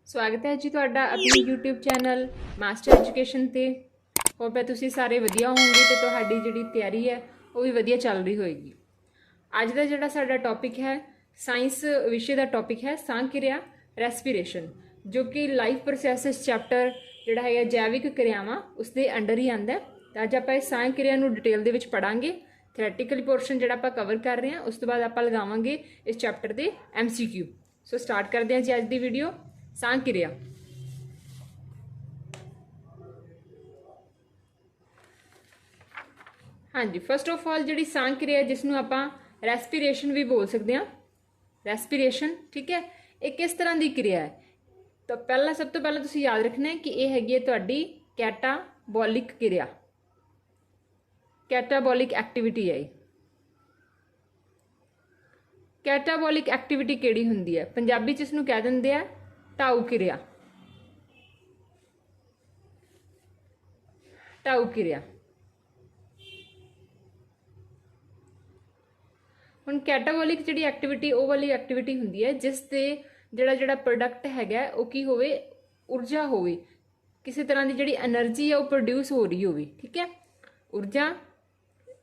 स्वागत है जी तुहाडा अपने यूट्यूब चैनल मास्टर एजुकेशन ते। होप है तुसीं सारे वधिया होवोगे ते तुहाडी जिहड़ी तैयारी है वो भी वधिया चल रही होएगी। अज का जिहड़ा साडा टॉपिक है साइंस विषय का टॉपिक है साह क्रिया रेस्पिरेशन, जो कि लाइफ प्रोसैसिस चैप्टर जिहड़ा है जैविक क्रियावां उसके अंडर ही आंदा है। तो अज आपां इस साह क्रिया नूं डिटेल दे विच पढ़ांगे। थ्योरैटिकल पोर्शन जिहड़ा आपां कवर कर रहे हैं, उस तो बाद आपां लगावांगे इस चैप्टर के MCQ। सो स्टार्ट करते हैं जी अज की वीडियो। साह क्रिया हाँ जी, फस्ट ऑफ ऑल जी साह क्रिया जिसनों आप रेस्पिरेशन भी बोल सकते हैं, रेस्पिरेशन ठीक है, ये किस तरह की क्रिया है। तो पहला सब तो पहला तुसीं याद रखना है कि यह हैगी तुहाडी कैटाबॉलिक क्रिया, कैटाबॉलिक एक्टिविटी है। कैटाबॉलिक एक्टिविटी किहड़ी हुंदी है, पंजाबी च इसनूं कह दिंदे आ ढाऊ क्रिया। ढाऊ क्रिया हुण कैटाबॉलिक जिहड़ी एक्टिविटी वो वाली एक्टिविटी हुंदी है जिस ते जिहड़ा जिहड़ा प्रोडक्ट हैगा वो की होवे, ऊर्जा होवे, किसी तरह की जिहड़ी एनर्जी है वो प्रोड्यूस हो रही होवे। ठीक है, ऊर्जा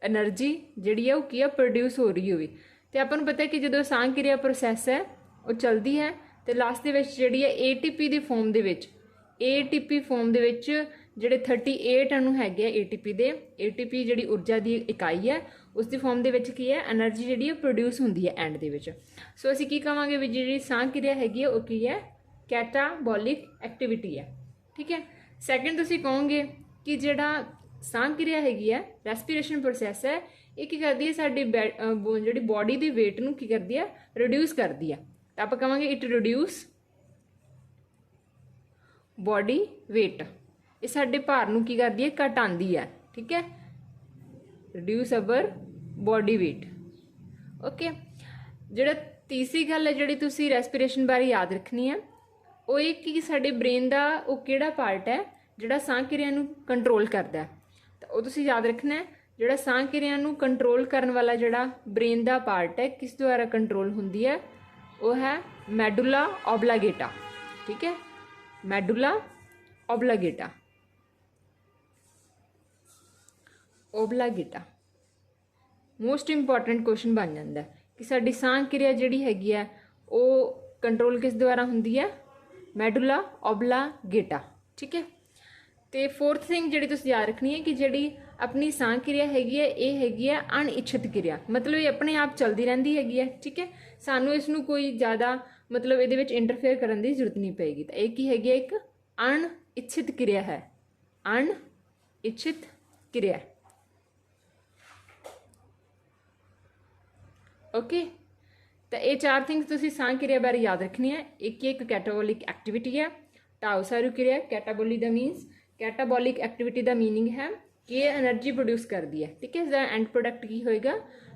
एनर्जी जिहड़ी है वो की है प्रोड्यूस हो रही होवे। तो आपां नूं पता है कि जो साह क्रिया प्रोसैस है वो चलती है तो लास्ट दे विच जिहड़ी है ATP दी फॉर्म दे विच, ATP फॉर्म दे विच जिहड़े 38 अणु हैगे ATP दे, ATP जिहड़ी ऊर्जा की इकाई है उसकी फॉर्म दे विच की है एनर्जी जिहड़ी है प्रोड्यूस हुंदी है एंड दे विच। सो असीं की कहांगे भी जिहड़ी साह क्रिया हैगी है वो की है कैटाबॉलिक एक्टिविटी है। ठीक है, सैकेंड तुसीं कहोगे कि जिहड़ा साह क्रिया हैगी है रेस्पिरेशन प्रोसैस है, ये की करदी है साडी जिहड़ी बॉडी दी वेट नूं की करदी है, रिड्यूस करदी है। तो आप कहांगे इट रिड्यूस बॉडी वेट, ये साडे भार नूं की करदी है, घटांदी है। ठीक है, reduce our body weight. Okay, जिहड़ा तीसरी गल है जिहड़ी तुसीं रेस्पिरेशन बारे याद रखनी है वो ये कि साडे ब्रेन का वो किहड़ा पार्ट है जिहड़ा साह क्रिया नूं कंट्रोल करदा है। तो वो तुसीं याद रखना है जिहड़ा साह क्रिया नूं कंट्रोल करन वाला जिहड़ा ब्रेन का पार्ट है किस द्वारा कंट्रोल हुंदी है, वो है मेडुला ऑब्लांगेटा। ठीक है, medulla oblongata, oblongata most important question बन जाता है कि साडी साह क्रिया जिहड़ी हैगी है वो कंट्रोल किस द्वारा हुंदी है, मेडुला ऑब्लांगेटा। ठीक है, तो फोर्थ थिंग जिहड़ी तुसीं याद रखनी है कि जिहड़ी अपनी साह क्रिया हैगी है ये हैगी है अणइच्छित क्रिया, मतलब ये अपने आप चलती रहती हैगी है। ठीक है, सानू इसनूं कोई ज़्यादा मतलब इहदे विच इंटरफेयर करन की जरूरत नहीं पेगी। तो एक ही हैगी है, एक अणइच्छित क्रिया है, अणइच्छित क्रिया। ओके, तो ये चार थिंग्स तुसीं साह क्रिया बारे याद रखनी है। एक कैटाबॉलिक एक्टिविटी है, ढाऊ सारू क्रिया। कैटाबॉलिक दा मीनस, कैटाबॉलिक एक्टिविटी का मीनिंग है कि ये एनर्जी प्रोड्यूस करती है। ठीक है, इसका एंड प्रोडक्ट की होएगा,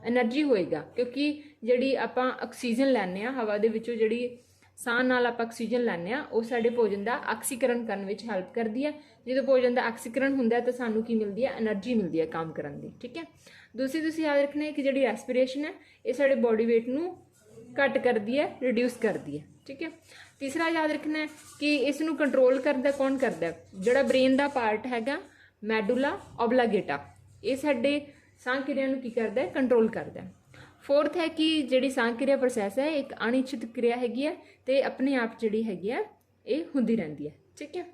एनर्जी होएगा, क्योंकि जिहड़ी आपां ऑक्सीजन लैंदे आ हवा दे विचों, जिहड़ी साह नाल आपां ऑक्सीजन लैंदे आ वो साडे भोजन का ऑक्सीकरण करन विच हेल्प करती है। जो भोजन का ऑक्सीकरण हुंदा है तो सानू की मिलती है, एनर्जी मिलती है काम करन दी। ठीक है, दूसरी तुसीं याद रखना है कि जिहड़ी रेस्पिरेशन है ये साडे बॉडी वेट नूं घट करती है, रिड्यूस करती है। ठीक है, तीसरा याद रखना है कि इसनूं कंट्रोल करता कौन करता है, जिहड़ा ब्रेन का पार्ट हैगा मेडुला ऑब्लांगेटा, ये साडे साह क्रिया नूं की करता है, कंट्रोल करता है। फोर्थ है कि जिहड़ी साह क्रिया प्रोसैस है एक अणइच्छित क्रिया हैगी है तो अपने आप जिहड़ी हैगी है ये हुंदी रहिंदी है। ठीक है,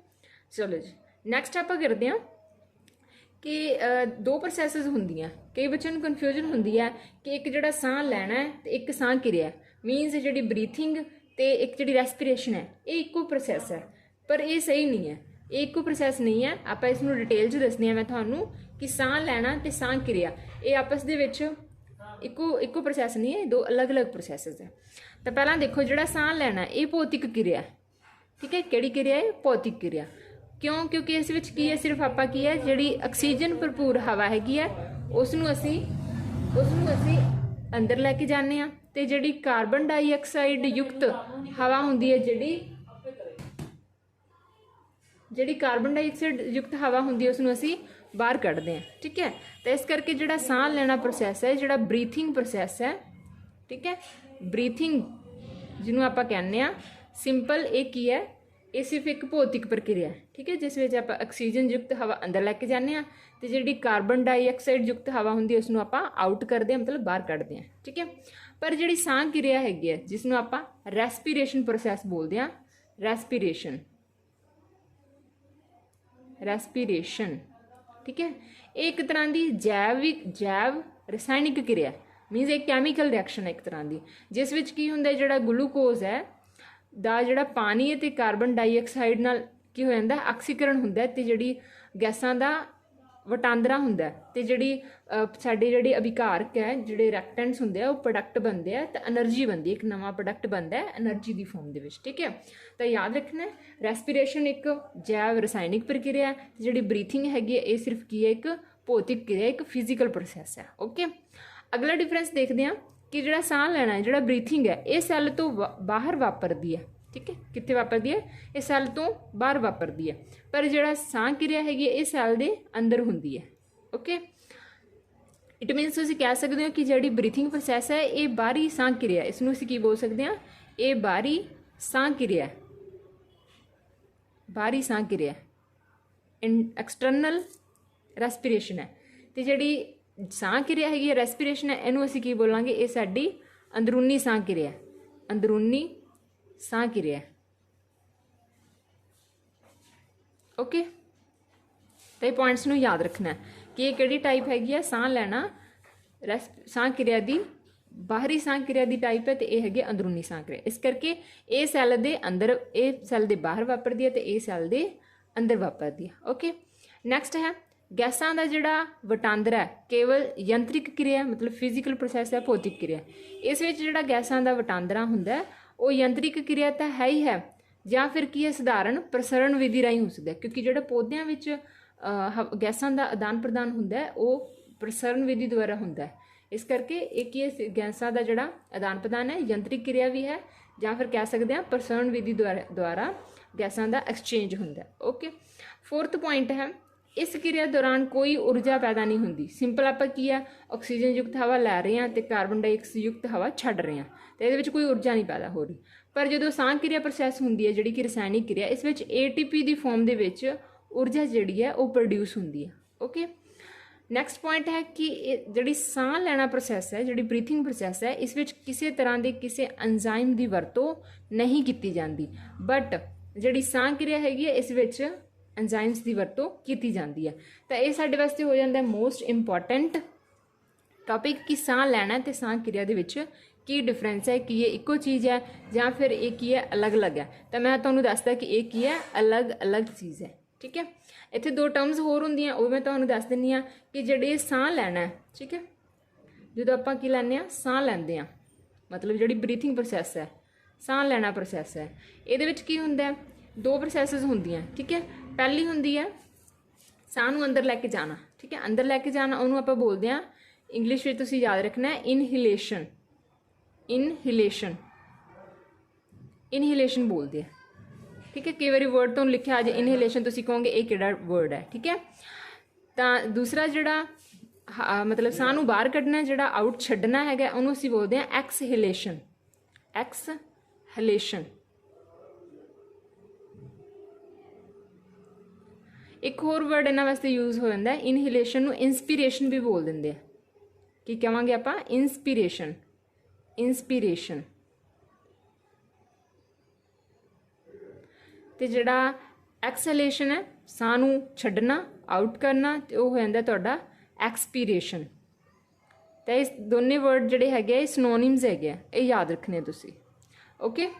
चलो जी नैक्सट आपां करदे हां कि दो प्रोसैसिस हुंदियां, कई बच्चों नूं कन्फ्यूजन हुंदी है कि एक जिहड़ा साह लैना है तो एक साह क्रिया मीनस जिहड़ी ब्रीथिंग ते एक जिहड़ी रेस्पिरेशन है ये इक्को प्रोसैस है, पर ये सही नहीं है, ये इक्को प्रोसैस नहीं है। आपां इसनूं डिटेल च दसदी हां मैं तुहानूं कि साह लैना ते साह क्रिया ये आपस दे विच इक्को प्रोसैस नहीं है, दो अलग अलग प्रोसैसिस है। तो पहला देखो जिहड़ा साह लैना ये भौतिक क्रिया है। ठीक है, किहड़ी क्रिया है, भौतिक क्रिया। क्यों, क्योंकि इस विच की है सिर्फ आपां की है जिहड़ी ऑक्सीजन भरपूर हवा हैगी है उसनूं असीं अंदर लैके जाने आ, ते जिहड़ी कार्बन डाइऑक्साइड युक्त हवा हुंदी है, जिहड़ी कार्बन डाइऑक्साइड युक्त हवा हुंदी है उसनूं असीं बाहर कढ़दे हैं। ठीक है, तो इस करके जिहड़ा साह लेना प्रोसैस है, जिहड़ा ब्रीथिंग प्रोसैस है, ठीक है, ब्रीथिंग जिन्हों आप कहने सिंपल एक ही है ਇਹ ਸਿਰਫ ਇੱਕ ਭੌਤਿਕ ਪ੍ਰਕਿਰਿਆ ਹੈ, ਠੀਕ ਹੈ, ਜਿਸ ਵਿੱਚ ਆਪਾਂ ਆਕਸੀਜਨ ਯੁਕਤ ਹਵਾ ਅੰਦਰ ਲੈ ਕੇ ਜਾਂਦੇ ਹਾਂ ਤੇ ਜਿਹੜੀ ਕਾਰਬਨ ਡਾਈਆਕਸਾਈਡ ਯੁਕਤ ਹਵਾ ਹੁੰਦੀ ਹੈ ਉਸ ਨੂੰ ਆਪਾਂ ਆਊਟ ਕਰਦੇ ਹਾਂ, ਮਤਲਬ ਬਾਹਰ ਕੱਢਦੇ ਹਾਂ, ਠੀਕ ਹੈ। ਪਰ ਜਿਹੜੀ ਸਾਹ ਕਿਰਿਆ ਹੈਗੀ ਹੈ ਜਿਸ ਨੂੰ ਆਪਾਂ ਰੈਸਪੀਰੇਸ਼ਨ ਪ੍ਰੋਸੈਸ ਬੋਲਦੇ ਹਾਂ, ਰੈਸਪੀਰੇਸ਼ਨ, ਠੀਕ ਹੈ, ਇਹ ਇੱਕ ਤਰ੍ਹਾਂ ਦੀ ਜੈਵ ਰਸਾਇਣਿਕ ਕਿਰਿਆ, ਮੀਨਸ ਇਹ ਕੈਮੀਕਲ ਰਿਐਕਸ਼ਨ ਹੈ ਇੱਕ ਤਰ੍ਹਾਂ ਦੀ, ਜਿਸ ਵਿੱਚ ਕੀ ਹੁੰਦਾ ਜਿਹੜਾ ਗਲੂਕੋਜ਼ ਹੈ ਦਾ ਜਿਹੜਾ ਪਾਣੀ ਹੈ ਤੇ ਕਾਰਬਨ ਡਾਈਆਕਸਾਈਡ ਨਾਲ ਕੀ ਹੋ ਜਾਂਦਾ, ਆਕਸੀਕਰਨ ਹੁੰਦਾ ਤੇ ਜਿਹੜੀ ਗੈਸਾਂ ਦਾ ਵਟਾਂਦਰਾ ਹੁੰਦਾ ਤੇ ਜਿਹੜੀ ਸਾਡੀ ਜਿਹੜੀ ਅਭਿਕਾਰਕ ਹੈ, ਜਿਹੜੇ ਰਿਐਕਟੈਂਟਸ ਹੁੰਦੇ ਆ ਉਹ ਪ੍ਰੋਡਕਟ ਬਣਦੇ ਆ ਤੇ એનર્ਜੀ ਬਣਦੀ, ਇੱਕ ਨਵਾਂ ਪ੍ਰੋਡਕਟ ਬਣਦਾ ਹੈ એનર્ਜੀ ਦੀ ਫਾਰਮ ਦੇ ਵਿੱਚ, ਠੀਕ ਹੈ। ਤਾਂ ਯਾਦ ਰੱਖਣਾ ਰੈਸਪੀਰੇਸ਼ਨ ਇੱਕ ਜੈਵ ਰਸਾਇਣਿਕ ਪ੍ਰਕਿਰਿਆ ਹੈ, ਜਿਹੜੀ ਬਰੀਥਿੰਗ ਹੈਗੀ ਹੈ ਇਹ ਸਿਰਫ ਕੀ ਹੈ, ਇੱਕ ਭੌਤਿਕ ਕਿਰਿਆ, ਇੱਕ ਫਿਜ਼ੀਕਲ ਪ੍ਰੋਸੈਸ ਹੈ, ਓਕੇ। ਅਗਲਾ ਡਿਫਰੈਂਸ ਦੇਖਦੇ ਹਾਂ ਕਿ ਜਿਹੜਾ ਸਾਹ ਲੈਣਾ ਹੈ, ਜਿਹੜਾ ਬਰੀਥਿੰਗ ਹੈ, ਇਹ ਸੈੱਲ ਤੋਂ ਬਾਹਰ ਵਾਪਰਦੀ ਹੈ, ਠੀਕ ਹੈ, ਕਿੱਥੇ ਵਾਪਰਦੀ ਹੈ, ਇਹ ਸੈੱਲ ਤੋਂ ਬਾਹਰ ਵਾਪਰਦੀ ਹੈ, ਪਰ ਜਿਹੜਾ ਸਾਹ ਕਿਰਿਆ ਹੈਗੀ ਇਹ ਸੈੱਲ ਦੇ ਅੰਦਰ ਹੁੰਦੀ ਹੈ, ਓਕੇ। ਇਟ ਮੀਨਸ ਤੁਸੀਂ ਕਹਿ ਸਕਦੇ ਹੋ ਕਿ ਜਿਹੜੀ ਬਰੀਥਿੰਗ ਪ੍ਰੋਸੈਸ ਹੈ ਇਹ ਬਾਹਰੀ ਸਾਹ ਕਿਰਿਆ, ਇਸ ਨੂੰ ਅਸੀਂ ਕੀ ਬੋਲ ਸਕਦੇ ਹਾਂ, ਇਹ ਬਾਹਰੀ ਸਾਹ ਕਿਰਿਆ, ਬਾਹਰੀ ਸਾਹ ਕਿਰਿਆ, ਐਕਸਟਰਨਲ ਰੈਸਪੀਰੇਸ਼ਨ ਹੈ। ਤੇ ਜਿਹੜੀ ਸਾਹ ਕਿਰਿਆ ਹੈਗੀ ਹੈ ਰੈਸਪੀਰੇਸ਼ਨ ਹੈ, ਇਹਨੂੰ ਅਸੀਂ ਕੀ ਬੋਲਾਂਗੇ, ਇਹ ਸਾਡੀ ਅੰਦਰੂਨੀ ਸਾਹ ਕਿਰਿਆ, ਅੰਦਰੂਨੀ ਸਾਹ ਕਿਰਿਆ, ਓਕੇ। ਤੇ ਪੁਆਇੰਟਸ ਨੂੰ ਯਾਦ ਰੱਖਣਾ ਕਿ ਇਹ ਕਿਹੜੀ ਟਾਈਪ ਹੈਗੀ ਹੈ, ਸਾਹ ਲੈਣਾ ਸਾਹ ਕਿਰਿਆ ਦੀ ਬਾਹਰੀ ਸਾਹ ਕਿਰਿਆ ਦੀ ਟਾਈਪ ਹੈ ਤੇ ਇਹ ਹੈਗੀ ਅੰਦਰੂਨੀ ਸਾਹ ਕਿਰਿਆ। ਇਸ ਕਰਕੇ ਇਹ ਸੈੱਲ ਦੇ ਅੰਦਰ, ਇਹ ਸੈੱਲ ਦੇ ਬਾਹਰ ਵਾਪਰਦੀ ਹੈ ਤੇ ਇਹ ਸੈੱਲ ਦੇ ਅੰਦਰ ਵਾਪਰਦੀ ਹੈ, ਓਕੇ। ਨੈਕਸਟ ਹੈ ਗੈਸਾਂ ਦਾ ਜਿਹੜਾ ਵਟਾਂਦਰਾ ਹੈ, ਕੇਵਲ ਯੰਤਰਿਕ ਕਿਰਿਆ, ਮਤਲਬ ਫਿਜ਼ੀਕਲ ਪ੍ਰੋਸੈਸ ਹੈ, ਭੌਤਿਕ ਕਿਰਿਆ। ਇਸ ਵਿੱਚ ਜਿਹੜਾ ਗੈਸਾਂ ਦਾ ਵਟਾਂਦਰਾ ਹੁੰਦਾ ਉਹ ਯੰਤਰਿਕ ਕਿਰਿਆ ਤਾਂ ਹੈ ਹੀ ਹੈ, ਜਾਂ ਫਿਰ ਕੀ ਹੈ ਸਧਾਰਨ ਪ੍ਰਸਰਣ ਵਿਧੀ ਰਾਹੀਂ ਹੋ ਸਕਦਾ, ਕਿਉਂਕਿ ਜਿਹੜਾ ਪੌਦਿਆਂ ਵਿੱਚ ਗੈਸਾਂ ਦਾ ਆਦਾਨ ਪ੍ਰਦਾਨ ਹੁੰਦਾ ਹੈ ਉਹ ਪ੍ਰਸਰਣ ਵਿਧੀ ਦੁਆਰਾ ਹੁੰਦਾ ਹੈ। ਇਸ ਕਰਕੇ ਇਹ ਕੀ ਹੈ, ਗੈਸਾਂ ਦਾ ਜਿਹੜਾ ਆਦਾਨ ਪ੍ਰਦਾਨ ਹੈ ਯੰਤਰਿਕ ਕਿਰਿਆ ਵੀ ਹੈ, ਜਾਂ ਫਿਰ ਕਹਿ ਸਕਦੇ ਹਾਂ ਪ੍ਰਸਰਣ ਵਿਧੀ ਦੁਆਰਾ ਗੈਸਾਂ ਦਾ ਐਕਸਚੇਂਜ ਹੁੰਦਾ, ਓਕੇ। ਫੋਰਥ ਪੁਆਇੰਟ ਹੈ ਇਸ ਕਿਰਿਆ ਦੌਰਾਨ ਕੋਈ ਊਰਜਾ ਪੈਦਾ ਨਹੀਂ ਹੁੰਦੀ। ਸਿੰਪਲ ਆਪਾਂ ਕੀ ਹੈ, ਆਕਸੀਜਨ ਯੁਕਤ ਹਵਾ ਲੈ ਰਹੇ ਹਾਂ ਤੇ ਕਾਰਬਨ ਡਾਈਆਕਸਾਈਡ ਯੁਕਤ ਹਵਾ ਛੱਡ ਰਹੇ ਹਾਂ ਤੇ ਇਹਦੇ ਵਿੱਚ ਕੋਈ ਊਰਜਾ ਨਹੀਂ ਪੈਦਾ ਹੋ ਰਹੀ। ਪਰ ਜਦੋਂ ਸਾਹ ਕਿਰਿਆ ਪ੍ਰੋਸੈਸ ਹੁੰਦੀ ਹੈ ਜਿਹੜੀ ਕਿ ਰਸਾਇਣਿਕ ਕਿਰਿਆ, ਇਸ ਵਿੱਚ ATP ਦੀ ਫਾਰਮ ਦੇ ਵਿੱਚ ਊਰਜਾ ਜਿਹੜੀ ਹੈ ਉਹ ਪ੍ਰੋਡਿਊਸ ਹੁੰਦੀ ਹੈ, ਓਕੇ। ਨੈਕਸਟ ਪੁਆਇੰਟ ਹੈ ਕਿ ਇਹ ਜਿਹੜੀ ਸਾਹ ਲੈਣਾ ਪ੍ਰੋਸੈਸ ਹੈ, ਜਿਹੜੀ ਬਰੀਥਿੰਗ ਪ੍ਰੋਸੈਸ ਹੈ, ਇਸ ਵਿੱਚ ਕਿਸੇ ਤਰ੍ਹਾਂ ਦੇ ਕਿਸੇ ਐਂਜ਼ਾਈਮ ਦੀ ਵਰਤੋਂ ਨਹੀਂ ਕੀਤੀ ਜਾਂਦੀ, ਬਟ ਜਿਹੜੀ ਸਾਹ ਕਿਰਿਆ ਹੈਗੀ ਹੈ ਇਸ ਵਿੱਚ ਐਂਜ਼ਾਈਮਸ ਦੀ ਵਰਤੋਂ ਕੀਤੀ ਜਾਂਦੀ ਹੈ। ਤਾਂ ਇਹ ਸਾਡੇ ਵਾਸਤੇ ਹੋ ਜਾਂਦਾ ਮੋਸਟ ਇੰਪੋਰਟੈਂਟ ਟੌਪਿਕ ਕਿ ਸਾਹ ਲੈਣਾ ਤੇ ਸਾਹ ਕਿਰਿਆ ਦੇ ਵਿੱਚ ਕੀ ਡਿਫਰੈਂਸ ਹੈ, ਕੀ ਇਹ ਇੱਕੋ ਚੀਜ਼ ਹੈ ਜਾਂ ਫਿਰ ਇਹ ਕੀ ਹੈ ਅਲੱਗ-ਅਲੱਗ ਹੈ। ਤਾਂ ਮੈਂ ਤੁਹਾਨੂੰ ਦੱਸਦਾ ਕਿ ਇਹ ਕੀ ਹੈ, ਅਲੱਗ-ਅਲੱਗ ਚੀਜ਼ ਹੈ, ਠੀਕ ਹੈ। ਇੱਥੇ ਦੋ ਟਰਮਸ ਹੋਰ ਹੁੰਦੀਆਂ ਉਹ ਮੈਂ ਤੁਹਾਨੂੰ ਦੱਸ ਦਿੰਦੀ ਹਾਂ ਕਿ ਜਿਹੜੇ ਸਾਹ ਲੈਣਾ ਹੈ, ਠੀਕ ਹੈ, ਜਦੋਂ ਆਪਾਂ ਕੀ ਲੈਂਦੇ ਹਾਂ, ਸਾਹ ਲੈਂਦੇ ਹਾਂ, ਮਤਲਬ ਜਿਹੜੀ ਬਰੀਥਿੰਗ ਪ੍ਰੋਸੈਸ ਹੈ, ਸਾਹ ਲੈਣਾ ਪ੍ਰੋਸੈਸ ਹੈ, ਇਹਦੇ ਵਿੱਚ ਕੀ ਹੁੰਦਾ ਹੈ, ਦੋ ਪ੍ਰੋਸੈਸਿਸ ਹੁੰਦੀਆਂ, ਠੀਕ ਹੈ। ਪਹਿਲੀ ਹੁੰਦੀ ਹੈ ਸਾਹ ਨੂੰ ਅੰਦਰ ਲੈ ਕੇ ਜਾਣਾ, ਠੀਕ ਹੈ, ਅੰਦਰ ਲੈ ਕੇ ਜਾਣਾ ਉਹਨੂੰ ਆਪਾਂ ਬੋਲਦੇ ਹਾਂ, ਇੰਗਲਿਸ਼ ਵਿੱਚ ਤੁਸੀਂ ਯਾਦ ਰੱਖਣਾ ਹੈ ਇਨਹੇਲੇਸ਼ਨ, ਇਨਹੇਲੇਸ਼ਨ ਬੋਲਦੇ ਆ, ਠੀਕ ਹੈ। ਕਈ ਵਾਰੀ ਵਰਡ ਤੋਂ ਲਿਖਿਆ ਆ ਜਾਏ ਇਨਹੇਲੇਸ਼ਨ, ਤੁਸੀਂ ਕਹੋਗੇ ਇਹ ਕਿਹੜਾ ਵਰਡ ਹੈ, ਠੀਕ ਹੈ। ਤਾਂ ਦੂਸਰਾ ਜਿਹੜਾ ਮਤਲਬ ਸਾਹ ਨੂੰ ਬਾਹਰ ਕੱਢਣਾ, ਜਿਹੜਾ ਆਊਟ ਛੱਡਣਾ ਹੈਗਾ, ਉਹਨੂੰ ਅਸੀਂ ਬੋਲਦੇ ਹਾਂ ਐਕਸਹੇਲੇਸ਼ਨ, ਐਕਸਹੇਲੇਸ਼ਨ। ਇੱਕ ਹੋਰ ਵਰਡ ਇਹਨਾਂ ਵਾਸਤੇ ਯੂਜ਼ ਹੋ ਜਾਂਦਾ, ਇਨਹੇਲੇਸ਼ਨ ਨੂੰ ਇੰਸਪੀਰੇਸ਼ਨ ਵੀ ਬੋਲ ਦਿੰਦੇ ਆ। ਕੀ ਕਹਾਂਗੇ ਆਪਾਂ, ਇੰਸਪੀਰੇਸ਼ਨ, ਇੰਸਪੀਰੇਸ਼ਨ। ਤੇ ਜਿਹੜਾ ਐਕਸਹੇਲੇਸ਼ਨ ਹੈ, ਸਾਹ ਨੂੰ ਛੱਡਣਾ, ਆਊਟ ਕਰਨਾ, ਤੇ ਉਹ ਹੋ ਜਾਂਦਾ ਤੁਹਾਡਾ ਐਕਸਪੀਰੇਸ਼ਨ। ਤਾਂ ਇਹ ਦੋਨੇ ਵਰਡ ਜਿਹੜੇ ਹੈਗੇ ਇਹ ਸਿਨੋਨਿਮਸ ਹੈਗੇ ਆ, ਇਹ ਯਾਦ ਰੱਖਣੇ ਤੁਸੀਂ, ਓਕੇ।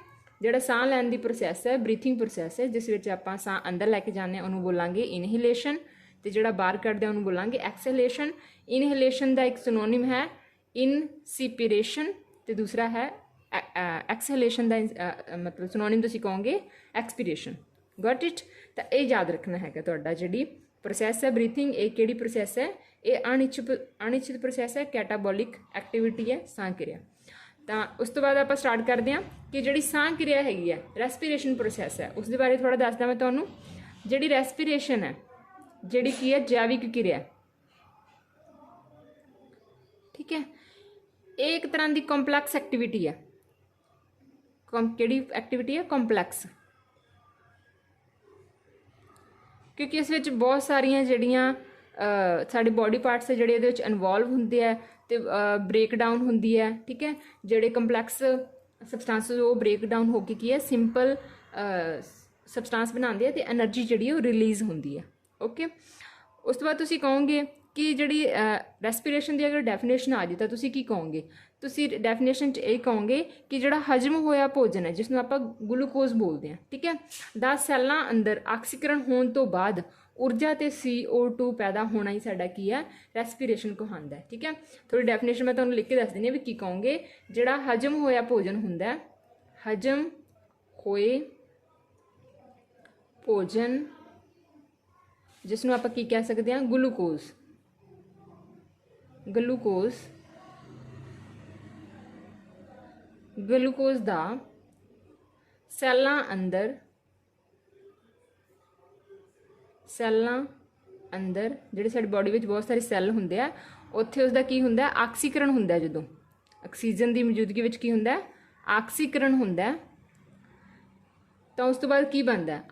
ਜਿਹੜਾ ਸਾਹ ਲੈਣ ਦੀ ਪ੍ਰੋਸੈਸ ਹੈ, ਬਰੀਥਿੰਗ ਪ੍ਰੋਸੈਸ ਹੈ, ਜਿਸ ਵਿੱਚ ਆਪਾਂ ਸਾਹ ਅੰਦਰ ਲੈ ਕੇ ਜਾਂਦੇ ਹਾਂ ਉਹਨੂੰ ਬੋਲਾਂਗੇ ਇਨਹੇਲੇਸ਼ਨ, ਤੇ ਜਿਹੜਾ ਬਾਹਰ ਕੱਢਦੇ ਉਹਨੂੰ ਬੋਲਾਂਗੇ ਐਕਸਹੇਲੇਸ਼ਨ। ਇਨਹੇਲੇਸ਼ਨ ਦਾ ਇੱਕ ਸਿਨੋਨਿਮ ਹੈ ਇਨਸੀਪੀਰੇਸ਼ਨ ਤੇ ਦੂਸਰਾ ਹੈ ਐਕਸਹੇਲੇਸ਼ਨ ਦਾ ਮਤਲਬ ਸਿਨੋਨਿਮ ਤੁਸੀਂ ਕਹੋਗੇ ਐਕਸਪੀਰੇਸ਼ਨ। Got it. ਤਾਂ ਇਹ ਯਾਦ ਰੱਖਣਾ ਹੈਗਾ ਤੁਹਾਡਾ, ਜਿਹੜੀ ਪ੍ਰੋਸੈਸ ਹੈ ਬਰੀਥਿੰਗ, ਇਹ ਕਿਹੜੀ ਪ੍ਰੋਸੈਸ ਹੈ, ਇਹ ਅਣਇੱਛਿਤ ਪ੍ਰੋਸੈਸ ਹੈ, ਕੈਟਾਬੋਲਿਕ ਐਕਟੀਵਿਟੀ ਹੈ, ਸਾਹ ਕਿਰਿਆ। ਤਾਂ ਉਸ ਤੋਂ ਬਾਅਦ ਆਪਾਂ ਸਟਾਰਟ ਕਰਦੇ ਹਾਂ ਕਿ ਜਿਹੜੀ ਸਾਹ ਕਿਰਿਆ ਹੈਗੀ ਹੈ, ਰੈਸਪੀਰੇਸ਼ਨ ਪ੍ਰੋਸੈਸ ਹੈ, ਉਸ ਦੇ ਬਾਰੇ ਥੋੜ੍ਹਾ ਦੱਸਦਾ ਮੈਂ ਤੁਹਾਨੂੰ। ਜਿਹੜੀ ਰੈਸਪੀਰੇਸ਼ਨ ਹੈ, ਜਿਹੜੀ ਕੀ ਹੈ, ਜੈਵਿਕ ਕਿਰਿਆ, ਠੀਕ ਹੈ। ਇਹ ਇੱਕ ਤਰ੍ਹਾਂ ਦੀ ਕੰਪਲੈਕਸ ਐਕਟੀਵਿਟੀ ਹੈ। ਕਿਹੜੀ ਐਕਟੀਵਿਟੀ ਹੈ, ਕੰਪਲੈਕਸ। क्योंकि इस विच बहुत सारियां जिहड़ियां साडे बॉडी पार्ट्स है जिहड़े इहदे विच इनवॉल्व हुंदे है ते ब्रेक डाउन हुंदी है, ठीक है। जिहड़े कंपलैक्स सबसटांसिस वो ब्रेक डाउन होकर की है सिंपल सबसटांस बनाते हैं तो एनर्जी जिहड़ी है रिलीज़ होंदी है। ओके, उस तो बाद तुसीं कहोगे कि जिहड़ी रेस्पिरेशन की अगर डेफिनेशन आ जाए तो तुसीं की कहोगे? तुसीं डेफिनेशन च ये कहोगे कि जिहड़ा हजम होया भोजन है जिसनूं आपां ग्लूकोज बोलते हैं, ठीक है, दा सैल्लां अंदर आक्सीकरण होने तो बाद ऊर्जा ते CO2 पैदा होना ही साडा की है रेस्पिरेशन कहलांदा है, ठीक है। थोड़ी डेफिनेशन मैं तुहानूं लिख के दस दिंदी भी की कहोगे। जिहड़ा हजम होया भोजन हुंदा है, हजम होए भोजन जिसनूं आपां की कह सकते हैं ग्लूकोज, ग्लूकोज ग्लूकोज दा सैल्लां अंदर जिहड़े साडी बॉडी विच बहुत सारे सैल हुंदे आ उत्थे उसदा की हुंदा है आक्सीकरण हुंदा है। जदों ऑक्सीजन की मौजूदगी विच की हुंदा है आक्सीकरण हुंदा है, तो उस तो बाद की बनदा है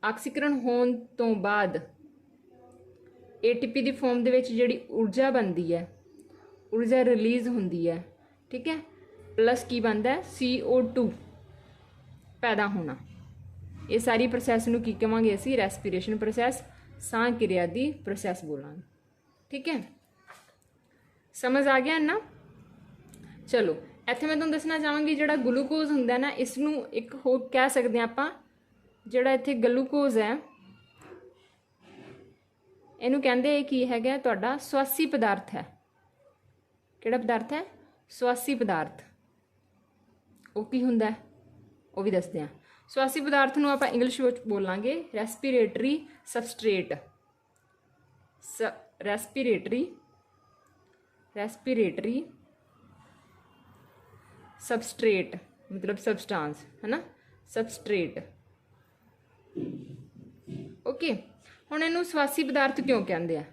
आक्सीकरण होने तो बाद ATP की फॉर्म दे विच जिहड़ी ऊर्जा बनती है, ऊर्जा रिलीज़ होंदी है, ठीक है, प्लस की बनता है CO2 पैदा होना। ये सारी प्रोसैस नूं की कहांगे असीं रेस्पिरेशन प्रोसैस, साह किरिया दी प्रोसैस बोलांगे, ठीक है। समझ आ गया ना? चलो इत्थे मैं तुहानूं दसना चाहांगी जिहड़ा ग्लूकोज हुंदा ना इसनूं एक होर कह सकते हैं आपां, जिहड़ा इत्थे ग्लूकोज है इहनूं कहंदे की हैगा तुहाडा स्वासी पदार्थ है। किहड़ा पदार्थ है? स्वासी पदार्थ। वो की हुंदा है वो भी दसदे हैं। स्वासी पदार्थ नूं आपां इंग्लिश विच बोलांगे रेस्पिरेटरी सबस्ट्रेट, रेस्पिरेटरी सबस्ट्रेट मतलब सबस्टांस है ना, सबस्ट्रेट। ओके, हुण इहनूं स्वासी पदार्थ क्यों कहंदे आ?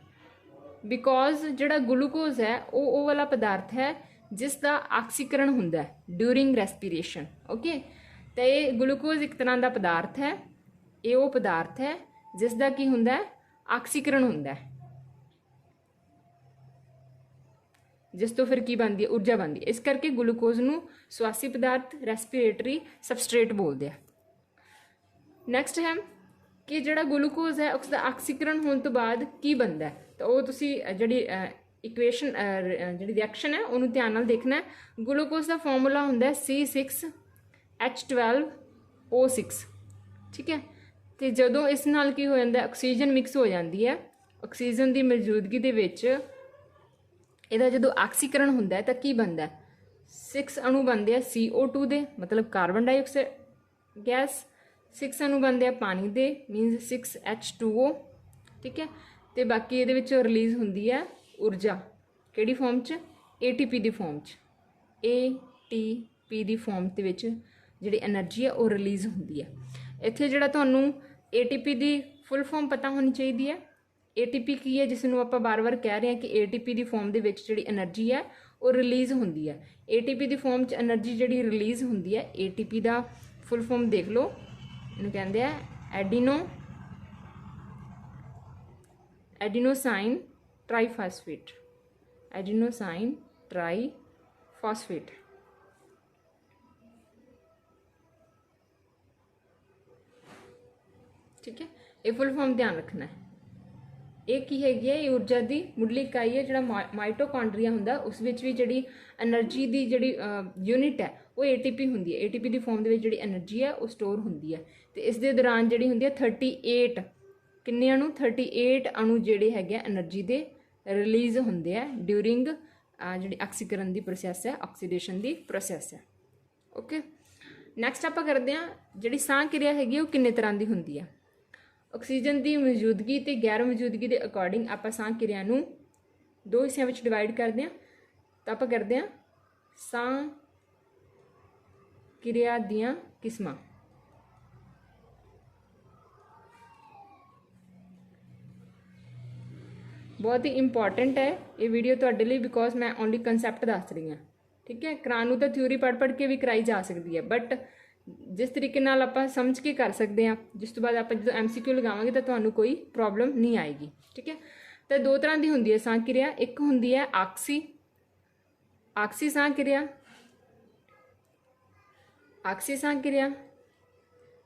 बिकॉज जिहड़ा ग्लूकोज है वो वाला पदार्थ है जिसका आक्सीकरण हुंदा है ड्यूरिंग रेस्पिरेशन। ओके, तो ये ग्लूकोज एक तरह का पदार्थ है, ये वो पदार्थ है जिसका की हुंदा है आक्सीकरण हुंदा है, जिस तो फिर की बनती है ऊर्जा बनती है। इस करके ग्लूकोज नूं स्वासी पदार्थ रेस्पिरेटरी सबस्ट्रेट बोलते हैं। नैक्सट है कि जिहड़ा ग्लूकोज है उसका आक्सीकरण होने तो बाद की बनता है, तो वो तुसी जिहड़ी इक्वेशन जिहड़ी रिएक्शन है उन्होंने ध्यान नाल देखना है। ग्लूकोज का फॉर्मूला हुंदा है C6H12O6, ठीक है। तो जदों इस नाल की हो जाता है ऑक्सीजन मिक्स हो जाती है, ऑक्सीजन की मौजूदगी दे विच इहदा जदों आक्सीकरण हुंदा है तो की बनता है 6 अणु बनते हैं CO2 दे मतलब कार्बन डाइऑक्साइड गैस, 6 अणु बनते हैं पानी दे मीनस 6H2O, ठीक है। तो बाकी ये रिलीज़ होंदी है ऊर्जा किहड़ी फॉर्म च? ATP की फॉर्म च, ATP की फॉर्म के विच जिहड़ी एनर्जी है वो रिलीज़ होंदी है। इत्थे जिहड़ा तुहानूं ATP की फुल फॉर्म पता होनी चाहिए है। ATP की है जिसनूं आपां बार-बार कह रहे हैं कि ATP की फॉर्म के विच जिहड़ी एनर्जी है वो रिलीज़ होंदी है। ATP की फॉर्म च एनर्जी जिहड़ी रिलीज़ होंदी है, ATP का फुल फॉर्म देख लो, इहनूं कहंदे आ एडिनोसाइन ट्राईफॉस्फेट, एडिनोसाइन ट्राईफॉस्फेट, ठीक है। ये फुल फॉर्म ध्यान रखना है। एक की हैगी है ऊर्जा की मुढ़ली इकाई है, जिहड़ा माइटोकॉन्ड्रिया हुंदा उस विच भी जिहड़ी एनर्जी की जिहड़ी यूनिट है वो ATP हुंदी है। ATP की फॉर्म दे जिहड़ी एनर्जी है वो स्टोर हुंदी है। तो इस दे दौरान जिहड़ी हुंदी है 38 किन्ने अणु 38 अणु जिहड़े हैगे एनर्जी दे रिलीज़ हुंदे है ड्यूरिंग जिहड़ी ऑक्सीकरण की प्रोसैस है, ऑक्सीडेशन की प्रोसैस है। ओके, नैक्सट आपां करदे हां जिहड़ी साह किरिया हैगी वो किन्ने तरह की हुंदी है। ऑक्सीजन की मौजूदगी तो गैर मौजूदगी के अकॉर्डिंग आप साह किरिया नूं 2 हिस्सों में डिवाइड करते हैं। तो आप करते हैं साह किरिया दियां किस्मां। बहुत ही इंपॉर्टेंट है ये वीडियो तुहाडे लई, बिकॉज मैं ओनली कंसैप्ट दस रही हाँ, ठीक है। कराउण नूं तां थ्योरी पढ़ के भी कराई जा सकती है, बट जिस तरीके नाल आपां समझ के कर सकते हैं, जिस तो बाद आपां जो MCQ लगावांगे तो तुहानूं कोई प्रॉब्लम नहीं आएगी। ठीक है, तो दो तरह की हुंदी है साह किरिया। एक हुंदी है आक्सी साह किरिया, आक्सी साह किरिया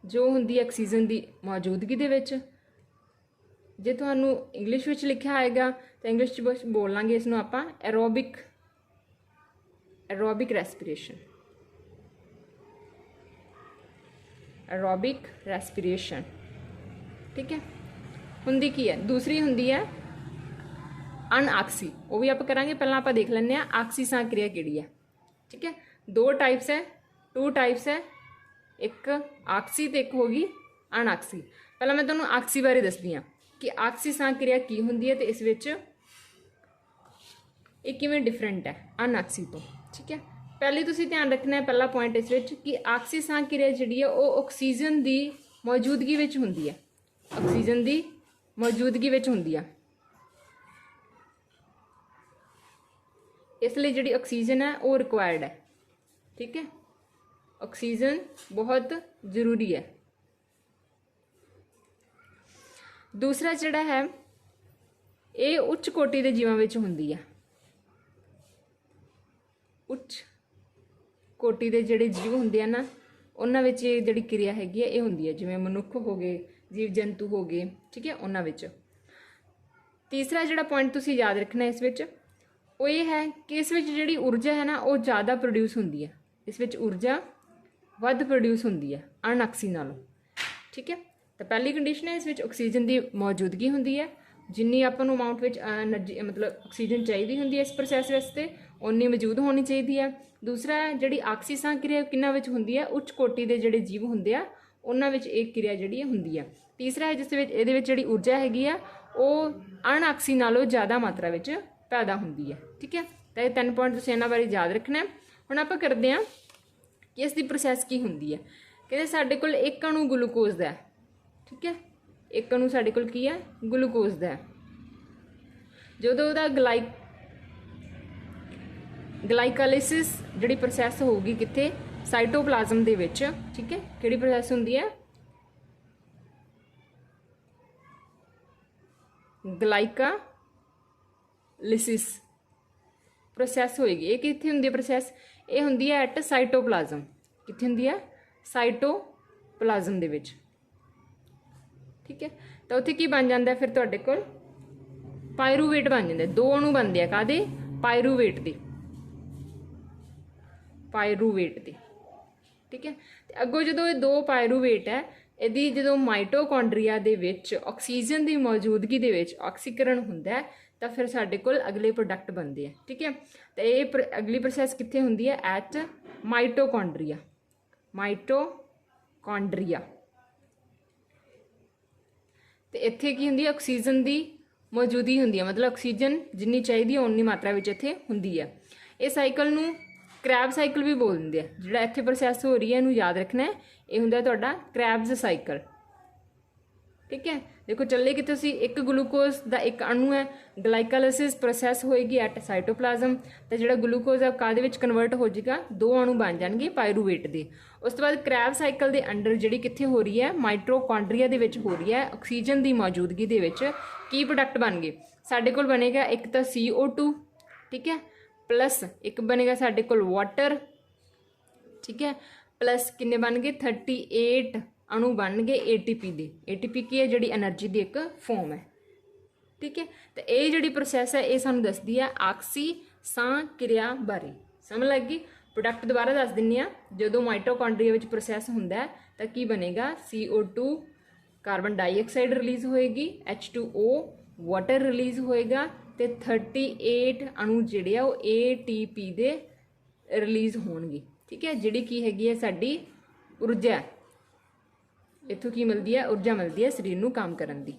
जो हुंदी ऑक्सीजन की मौजूदगी दे विच। जे तुहानूं इंग्लिश विच लिखिया आएगा तो इंग्लिश च बोल लांगे इसनूं आपां एरोबिक रेस्पिरेशन, एरोबिक रेस्पिरेशन। ठीक है, हुंदी की है। दूसरी हुंदी है अनआक्सी, वो भी आप करांगे। पहला आप देख लें आक्सी साह क्रिया किहड़ी है। ठीक है, दो टाइप्स है, टू टाइप्स है, एक आक्सी तो एक होगी अनआक्सी। पहला मैं तुहानूं आक्सी बारे दसदी हाँ कि आक्सी साह क्रिया की हुंदी है तो इस विच एक किवें डिफरेंट है अनआक्सी तो। ठीक है, पहले तुसीं ध्यान रखना है, पहला पॉइंट इस विच कि आक्सी साह क्रिया जिहड़ी है वो ऑक्सीजन की मौजूदगी विच हुंदी है, ऑक्सीजन की मौजूदगी विच हुंदी है। इसलिए जिहड़ी ऑक्सीजन है वो रिक्वायर्ड है। ठीक है, ऑक्सीजन बहुत जरूरी है। दूसरा जिहड़ा है ये उच्च कोटि के जीवां विच हुंदी है। उच्च कोटि के जिहड़े जीव हुंदे हैं ना उन्हां विच ये जिहड़ी क्रिया हैगी है ये हुंदी है, जिवें मनुख हो गए, जीव जंतु हो गए। ठीक है, उन्हां विच। तीसरा जिहड़ा पॉइंट तुसीं याद रखना इस विच वो ये है कि इस विच जिहड़ी ऊर्जा है ना वो ज़्यादा प्रोड्यूस हुंदी है, इस विच ऊर्जा वध प्रोड्यूस हुंदी है अनआक्सी नालों। ठीक है, तो पहली कंडीशन है इस विच ऑक्सीजन की मौजूदगी हुंदी है, जिन्नी आपां नूं अमाउंट विच एनर्जी मतलब ऑक्सीजन चाहिए हुंदी है इस प्रोसैस वास्ते उन्नी मौजूद होनी चाहिए है। दूसरा जिहड़ी आक्सी साह क्रिया किन्हां विच हुंदी है, उच्च कोटि के जिहड़े जीव हुंदे आ उन्हां विच एक क्रिया जिहड़ी हुंदी है। तीसरा है जिस विच इहदे विच जिहड़ी ऊर्जा हैगी आ वो अनआक्सी नालों ज़्यादा मात्रा विच पैदा हुंदी है। ठीक है, तो ये 3 पॉइंट तुसीं इन्हां बारे याद रखना है। हुण आपां करदे हां कि इसकी प्रोसैस की हुंदी है। कहते साडे कोल एक अणु ग्लूकोज दा है। ठीक है, एक अणु साडे कोल की है ग्लूकोज दा है। जदों उहदा ग्लाइकोलिसिस जिहड़ी प्रोसैस होगी कित्थे साइटोप्लाज्म दे विच। ठीक है, किहड़ी प्रोसैस हुंदी है ग्लाइकोलिसिस प्रोसैस होएगी। ये कित्थे हुंदी है प्रोसैस, ये हुंदी है एट साइटोप्लाज्म। कित्थे हुंदी है साइटोप्लाज्म दे विच। ठीक है, तो उत्थे की बन जाता है फिर तुहाडे कोल पायरूवेट बन जाते। दो अणु बनते हैं काहदे पायरूवेट दे, पायरूवेट दे। ठीक है, अगों जो दो पायरूवेट है यदि जो माइटोकॉन्ड्रिया दे विच ऑक्सीजन की मौजूदगी दे विच ऑक्सीकरण हुंदा है तो फिर साडे कोल अगले प्रोडक्ट बनते हैं। ठीक है, तो ये अगली प्रोसैस कित्थे हुंदी है एट माइटोकॉन्ड्रिया, माइटोकॉन्ड्रिया। तो इत्थे की हुंदी है ऑक्सीजन की मौजूदगी हुंदी है, मतलब ऑक्सीजन जिन्नी चाहिए उन्नी मात्रा विच इत्थे हुंदी है। इस साइकिल नूं क्रैब साइकिल भी बोल दिंदे आ। जिहड़ा इत्थे प्रोसैस हो रही है इहनूं याद रखना है, ये हुंदा तुहाडा क्रैब्स साइकिल। ठीक है, देखो चले कि तुसी एक ग्लूकोज का एक अणु है, ग्लाइकोलिसिस प्रोसैस होएगी एट साइटोप्लाज्म, तो जिहड़ा ग्लूकोज है काहदे विच कन्वर्ट हो जाएगा, दो अणु बन जाएंगे पायरूवेट दे। उस तो बाद क्रैब साइकिल के अंडर जिहड़ी कित्थे हो रही है माइटोकॉन्ड्रिया दे विच हो रही है ऑक्सीजन की मौजूदगी दे विच की प्रोडक्ट बन गए साडे कोल बनेगा एक तो CO2। ठीक है, प्लस एक बनेगा साडे कोल वाटर। ठीक है, प्लस किन्ने बन गए 38 अणु बन गए ATP दे। ATP की है जिहड़ी एनर्जी की एक फॉर्म है। ठीक है, तो ये जिहड़ी प्रोसैस है ये सानूं दसदी है आक्सी साह क्रिया बारे। समझ लग गई। प्रोडक्ट दोबारा दस दिंदे आ, जदों माइटोकॉन्ड्रिया विच प्रोसैस हुंदा है तो की बनेगा CO2 कार्बन डाइऑक्साइड रिलीज होएगी, H2O वाटर रिलीज होएगा तो 38 अणु जिहड़े आ वो ATP दे रिलीज होणगे। ठीक है, जिहड़ी की हैगी है साडी ऊर्जा, इत्थों की मिलती है ऊर्जा मिलती है शरीर नूं काम करन दी।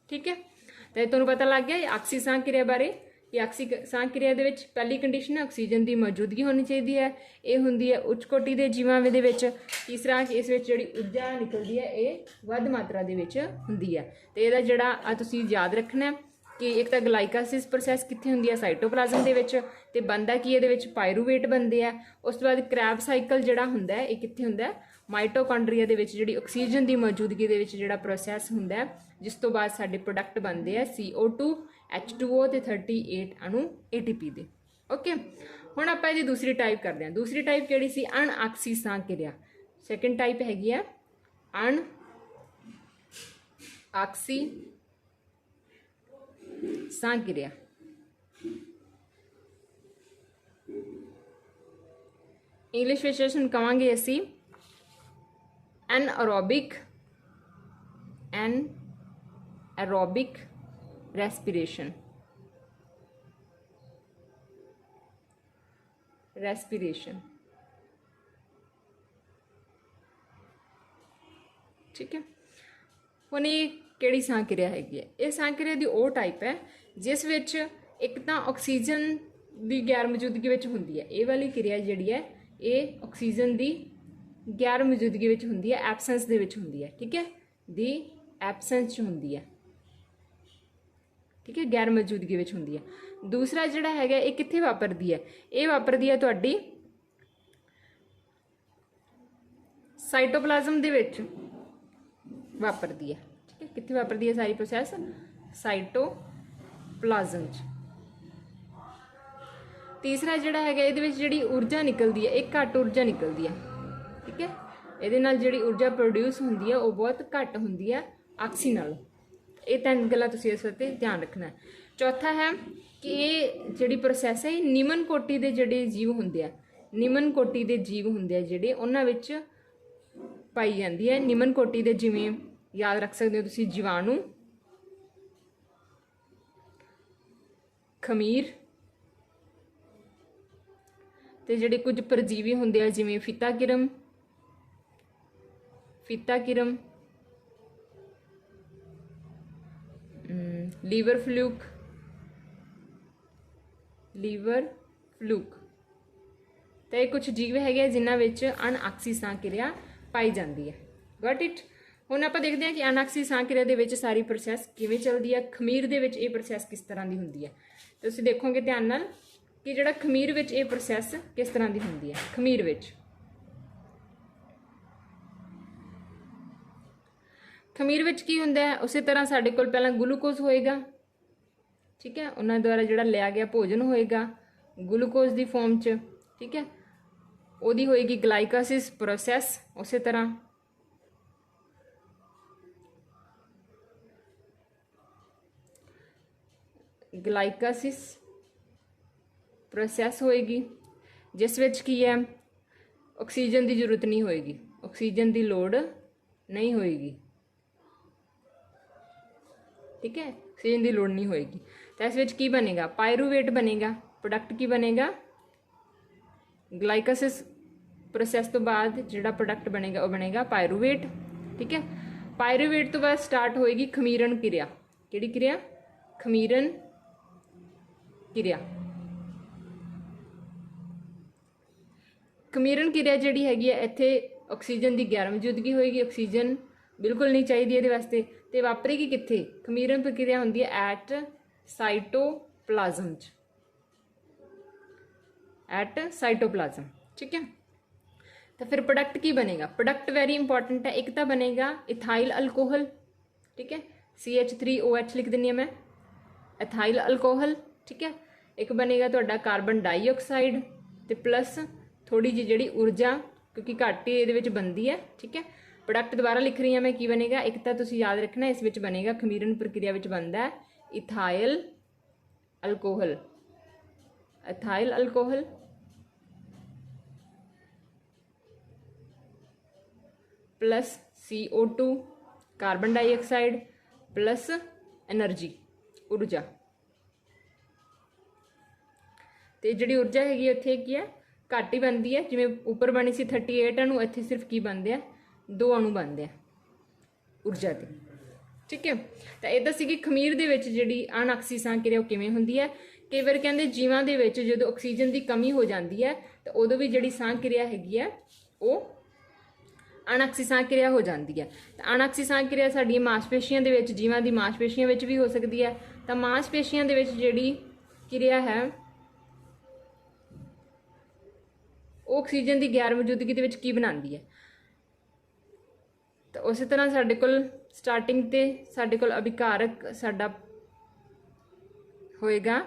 ठीक है, तो तुहानूं पता लग गया आक्सी साह क्रिया बारे कि आक्सी साह क्रिया दे विच पहली कंडीशन है ऑक्सीजन की मौजूदगी होनी चाहिए है, ये हुंदी है उच्च कोटि के जीवां दे विच। तीसरा इस विच जिहड़ी ऊर्जा निकलती है ये वध मात्रा दे विच हुंदी है। तो इहदा जिहड़ा तुसीं याद रखना है कि एक तो ग्लाइकोलिसिस प्रोसैस कित्थे हुंदी है साइटोप्लाज्म दे विच, ते बनदा की इहदे विच पायरूवेट बनदे आ। उस तो बाद क्रैब साइकिल जिहड़ा हुंदा है ये कित्थे हुंदा है ਮਾਈਟੋਕੌਂਡਰੀਆ ਦੇ ਵਿੱਚ ਜਿਹੜੀ ਆਕਸੀਜਨ ਦੀ ਮੌਜੂਦਗੀ ਦੇ ਵਿੱਚ ਜਿਹੜਾ ਪ੍ਰੋਸੈਸ ਹੁੰਦਾ ਹੈ, ਜਿਸ ਤੋਂ ਬਾਅਦ ਸਾਡੇ ਪ੍ਰੋਡਕਟ ਬਣਦੇ ਆ CO2, H2O ਤੇ 38 ਅਣੂ ATP ਦੇ। ਓਕੇ, ਹੁਣ ਆਪਾਂ ਇਹਦੀ ਦੂਸਰੀ ਟਾਈਪ ਕਰਦੇ ਹਾਂ। ਦੂਸਰੀ ਟਾਈਪ ਕਿਹੜੀ ਸੀ? ਅਣਆਕਸੀ ਸਾਹ ਕਿਰਿਆ। ਸੈਕੰਡ ਟਾਈਪ ਹੈਗੀ ਆ ਅਣਆਕਸੀ ਸਾਹ ਕਿਰਿਆ। ਇੰਗਲਿਸ਼ ਵਿੱਚ ਇਸ ਨੂੰ ਕਹਾਂਗੇ ਅਸੀਂ ਐਨਐਰੋਬਿਕ respiration। ठीक है, ਹੁਣ ਇਹ ਕਿਹੜੀ ਸਾਹ ਕਿਰਿਆ ਹੈਗੀ ਹੈ? ਇਹ ਸਾਹ ਕਿਰਿਆ ਦੀ ਉਹ ਟਾਈਪ ਹੈ ਜਿਸ ਵਿੱਚ ਇੱਕ ਤਾਂ ਆਕਸੀਜਨ ਦੀ ਗੈਰ ਮੌਜੂਦਗੀ ਵਿੱਚ ਹੁੰਦੀ ਹੈ। ਇਹ ਵਾਲੀ ਕਿਰਿਆ ਜਿਹੜੀ ਹੈ ਇਹ ਆਕਸੀਜਨ ਦੀ ਗੈਰ ਮੌਜੂਦਗੀ ਵਿੱਚ ਹੁੰਦੀ ਹੈ, ਐਬਸੈਂਸ ਦੇ ਵਿੱਚ ਹੁੰਦੀ ਹੈ। ਠੀਕ ਹੈ, ਦੀ ਐਬਸੈਂਸ 'ਚ ਹੁੰਦੀ ਹੈ। ठीक है, गैर मौजूदगी ਵਿੱਚ ਹੁੰਦੀ ਹੈ। दूसरा ਜਿਹੜਾ ਹੈਗਾ ਇਹ ਕਿੱਥੇ ਵਾਪਰਦੀ ਹੈ? ਇਹ ਵਾਪਰਦੀ ਹੈ ਤੁਹਾਡੀ ਸਾਈਟੋਪਲਾਜ਼ਮ ਦੇ ਵਿੱਚ ਵਾਪਰਦੀ ਹੈ। ਠੀਕ ਹੈ, ਕਿੱਥੇ ਵਾਪਰਦੀ ਹੈ ਸਾਰੀ ਪ੍ਰੋਸੈਸ? ਸਾਈਟੋਪਲਾਜ਼ਮ 'ਚ। ਤੀਸਰਾ ਜਿਹੜਾ ਹੈਗਾ ਇਹਦੇ ਵਿੱਚ ਜਿਹੜੀ ਊਰਜਾ ਨਿਕਲਦੀ ਹੈ ਇਹ ਘੱਟ ਊਰਜਾ ਨਿਕਲਦੀ ਹੈ। ਠੀਕ ਹੈ, ਇਹਦੇ ਨਾਲ ਜਿਹੜੀ ਊਰਜਾ ਪ੍ਰੋਡਿਊਸ ਹੁੰਦੀ ਹੈ ਉਹ ਬਹੁਤ ਘੱਟ ਹੁੰਦੀ ਹੈ ਆਕਸੀ ਨਾਲੋਂ। ਇਹ ਤਿੰਨ ਗੱਲਾਂ ਤੁਸੀਂ ਇਸ ਉੱਤੇ ਧਿਆਨ ਰੱਖਣਾ ਹੈ। ਚੌਥਾ ਹੈ ਕਿ ਇਹ ਜਿਹੜੀ ਪ੍ਰੋਸੈਸ ਹੈ ਇਹ ਨਿਮਨ ਕੋਟੀ ਦੇ ਜਿਹੜੇ ਜੀਵ ਹੁੰਦੇ ਆ, ਨਿਮਨ ਕੋਟੀ ਦੇ ਜੀਵ ਹੁੰਦੇ ਆ ਜਿਹੜੇ, ਉਹਨਾਂ ਵਿੱਚ ਪਾਈ ਜਾਂਦੀ ਹੈ। ਨਿਮਨ ਕੋਟੀ ਦੇ ਜਿਵੇਂ ਯਾਦ ਰੱਖ ਸਕਦੇ ਹੋ ਤੁਸੀਂ ਜੀਵਾਣੂ, ਖਮੀਰ ਤੇ ਜਿਹੜੇ ਕੁਝ ਪਰਜੀਵੀ ਹੁੰਦੇ ਆ ਜਿਵੇਂ ਫੀਤਾਕਿਰਮ, ਲੀਵਰ ਫਲੂਕ ਤੇ ਕੁਝ ਜੀਵ ਹੈਗੇ ਜਿਨ੍ਹਾਂ ਵਿੱਚ ਅਣਆਕਸੀ ਸਾਹ ਕਿਰਿਆ ਪਾਈ ਜਾਂਦੀ ਹੈ। Got it. ਹੁਣ ਆਪਾਂ ਦੇਖਦੇ ਹਾਂ ਕਿ ਅਣਆਕਸੀ ਸਾਹ ਕਿਰਿਆ ਦੇ ਵਿੱਚ ਸਾਰੀ ਪ੍ਰੋਸੈਸ ਕਿਵੇਂ ਚੱਲਦੀ ਹੈ। ਖਮੀਰ ਦੇ ਵਿੱਚ ਇਹ ਪ੍ਰੋਸੈਸ ਕਿਸ ਤਰ੍ਹਾਂ ਦੀ ਹੁੰਦੀ ਹੈ? ਤੁਸੀਂ ਦੇਖੋਗੇ ਧਿਆਨ ਨਾਲ ਕਿ ਜਿਹੜਾ ਖਮੀਰ ਵਿੱਚ ਇਹ ਪ੍ਰੋਸੈਸ ਕਿਸ ਤਰ੍ਹਾਂ ਦੀ ਹੁੰਦੀ ਹੈ। ਖਮੀਰ ਵਿੱਚ ਕੀ ਹੁੰਦਾ ਹੈ? ਉਸੇ ਤਰ੍ਹਾਂ ਸਾਡੇ ਕੋਲ ਪਹਿਲਾਂ ਗਲੂਕੋਜ਼ ਹੋਏਗਾ। ਠੀਕ ਹੈ, ਉਹਨਾਂ ਦੁਆਰਾ ਜਿਹੜਾ ਲਿਆ ਗਿਆ ਭੋਜਨ ਹੋਏਗਾ ਗਲੂਕੋਜ਼ ਦੀ ਫਾਰਮ 'ਚ। ਠੀਕ ਹੈ, ਉਹਦੀ ਹੋਏਗੀ ਗਲਾਈਕੋਸਿਸ ਪ੍ਰੋਸੈਸ। ਉਸੇ ਤਰ੍ਹਾਂ ਗਲਾਈਕੋਸਿਸ ਪ੍ਰੋਸੈਸ ਹੋਏਗੀ ਜਿਸ ਵਿੱਚ ਕੀ ਹੈ ਆਕਸੀਜਨ ਦੀ ਜ਼ਰੂਰਤ ਨਹੀਂ ਹੋਏਗੀ, ਆਕਸੀਜਨ ਦੀ ਲੋੜ ਨਹੀਂ ਹੋਏਗੀ। ठीक है, ऑक्सीजन की लोड़ नहीं होएगी। तो इस विच की बनेगा? पायरूवेट बनेगा। प्रोडक्ट की बनेगा? ग्लाइकोसिस प्रोसैस तो बाद जिहड़ा प्रोडक्ट बनेगा वह बनेगा पायरूवेट। ठीक है, पायरूवेट तो बाद स्टार्ट होएगी खमीरन क्रिया। किहड़ी क्रिया? खमीरन क्रिया। खमीरन क्रिया जिहड़ी हैगी है इत्थे ऑक्सीजन की गैर मौजूदगी होएगी, ऑक्सीजन बिल्कुल नहीं चाहिए ये वास्ते। तो वापरेगी कित्थे? खमीरन प्रक्रिया होंदी है एट साइटोप्लाज्म। ठीक है, तो फिर प्रोडक्ट की बनेगा? प्रोडक्ट वेरी इंपॉर्टेंट है। एक तो बनेगा इथाइल अल्कोहल। ठीक है, CH3OH लिख दिनी है मैं, इथाइल अल्कोहल। ठीक है, एक बनेगा तुहाडा कार्बन डाइऑक्साइड ते प्लस थोड़ी जी जिहड़ी ऊर्जा क्योंकि घट ही इहदे विच बनदी है। ठीक है, प्रोडक्ट दोबारा लिख रही हाँ मैं, की बनेगा? एक तो तुसीं याद रखना इस विच बनेगा खमीरन प्रक्रिया विच बनता है ethyl alcohol plus CO2 carbon dioxide plus energy ऊर्जा। तो जिहड़ी ऊर्जा हैगी उत्थे की है घट ही बनती है। जिवें उपर बनी सी 38 अणु, इत्थे सिर्फ की बनते हैं 2 अणु बनते हैं ऊर्जा के। ठीक है, तो ये तो सी खमीर दे विच जिहड़ी अणआक्सी साह किरिया किवें हुंदी है। कई बार कहते जीवां दे विच जदों ऑक्सीजन की कमी हो जाती है तो उदों भी जिहड़ी साह किरिया हैगी है वो अणआक्सी साह किरिया हो जाती है। तो अणआक्सी साह किरिया साडी मांसपेशियां दे विच, जीवां दी मांसपेशियां विच भी हो सकती है। तो मांसपेशियां दे विच जिहड़ी किरिया है वो ऑक्सीजन की गैर मौजूदगी दे विच की बनाती है? ਤਾਂ ਉਸੇ ਤਰ੍ਹਾਂ ਸਾਡੇ ਕੋਲ ਸਟਾਰਟਿੰਗ ਤੇ ਸਾਡੇ ਕੋਲ ਅਭਿਕਾਰਕ ਸਾਡਾ ਹੋਏਗਾ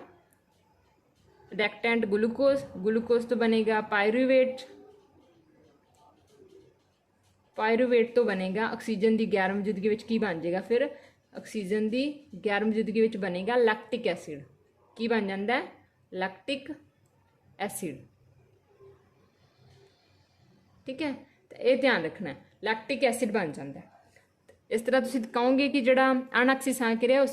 ਰੈਕਟੈਂਟ ग्लूकोज, ग्लूकोज तो बनेगा पायरूवेट, पायरूवेट तो बनेगा ऑक्सीजन की गैर मौजूदगी में की बन जाएगा, फिर ऑक्सीजन की गैर मौजूदगी में बनेगा लैक्टिक एसिड, की बन जाता है लैक्टिक एसिड। ठीक है, तो यह ध्यान रखना है, लैक्टिक एसिड बन जाता है। इस तरह तुम कहोगे कि जो अनऑक्सी साह क्रिया उस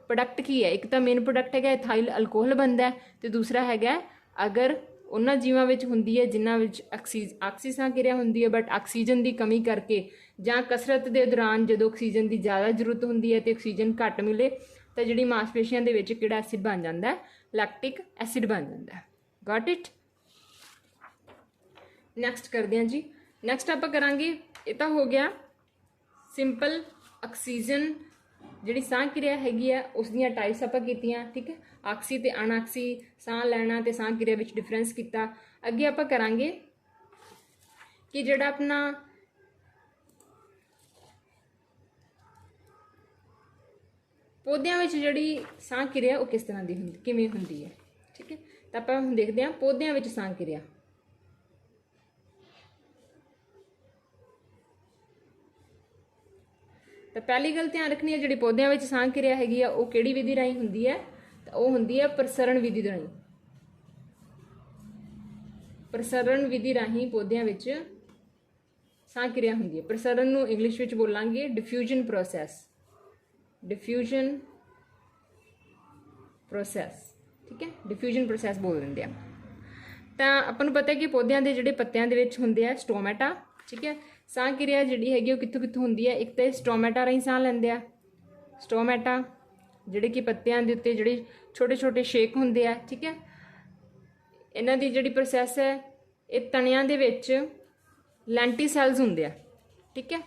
प्रोडक्ट की है, एक तो मेन प्रोडक्ट है इथाइल अल्कोहल बनता है, तो दूसरा है अगर उन्होंने जीवां विच हुंदी है जिन्हां विच ऑक्सी साह क्रिया हुंदी है बट ऑक्सीजन की कमी करके जां कसरत के दौरान जो ऑक्सीजन की ज़्यादा जरूरत हुंदी है तो ऑक्सीजन घट मिले तो जिहड़ी मांसपेशियां दे विच किहड़ा एसिड बन जाता है लैक्टिक एसिड बन जाता है। Got it. नैक्सट करते हैं जी, नैक्सट आपां करांगे ये तो हो गया सिंपल ऑक्सीजन जिहड़ी साह क्रिया हैगी है उसदियां टाइप्स आपां कीतियां। ठीक है, ऑक्सी ते अनऑक्सी साह लैना ते साह क्रिया विच डिफरेंस कीता। अगे आपां करांगे कि जिहड़ा अपना पौधों में जिहड़ी साह क्रिया वो किस तरह की हुंदी किवें हुंदी है। ठीक है, तो आपां हुण देखदे हां पौधों में साह क्रिया। तो पहली गल ध्यान रखनी है जी पौधों में साह क्रिया हैगी है वो किहड़ी विधि राही हुंदी है, तो वो हुंदी है प्रसरण विधि राही। प्रसरण विधि राही पौधों में साह क्रिया हुंदी है। प्रसरण नूं इंग्लिश विच बोलांगे डिफ्यूजन प्रोसैस, डिफ्यूजन प्रोसैस। ठीक है, डिफ्यूजन प्रोसैस बोल दिंदे आ। तो आपां नूं पता है कि पौधों के जिहड़े पत्तियां दे विच हुंदे आ स्टोमेटा। ठीक है, साह क्रिया जिहड़ी हैगी वो कित्थों कित्थों हुंदी है, एक तो स्टोमेटा राही साह लैंदे आ। स्टोमेटा जिहड़े कि पत्तियां दे उत्ते जिहड़े छोटे छोटे शेक हुंदे आ। ठीक है, इन्हां दी जिहड़ी प्रोसैस है ये तणियां दे विच लैंटी सैल्स हुंदे आ। ठीक है,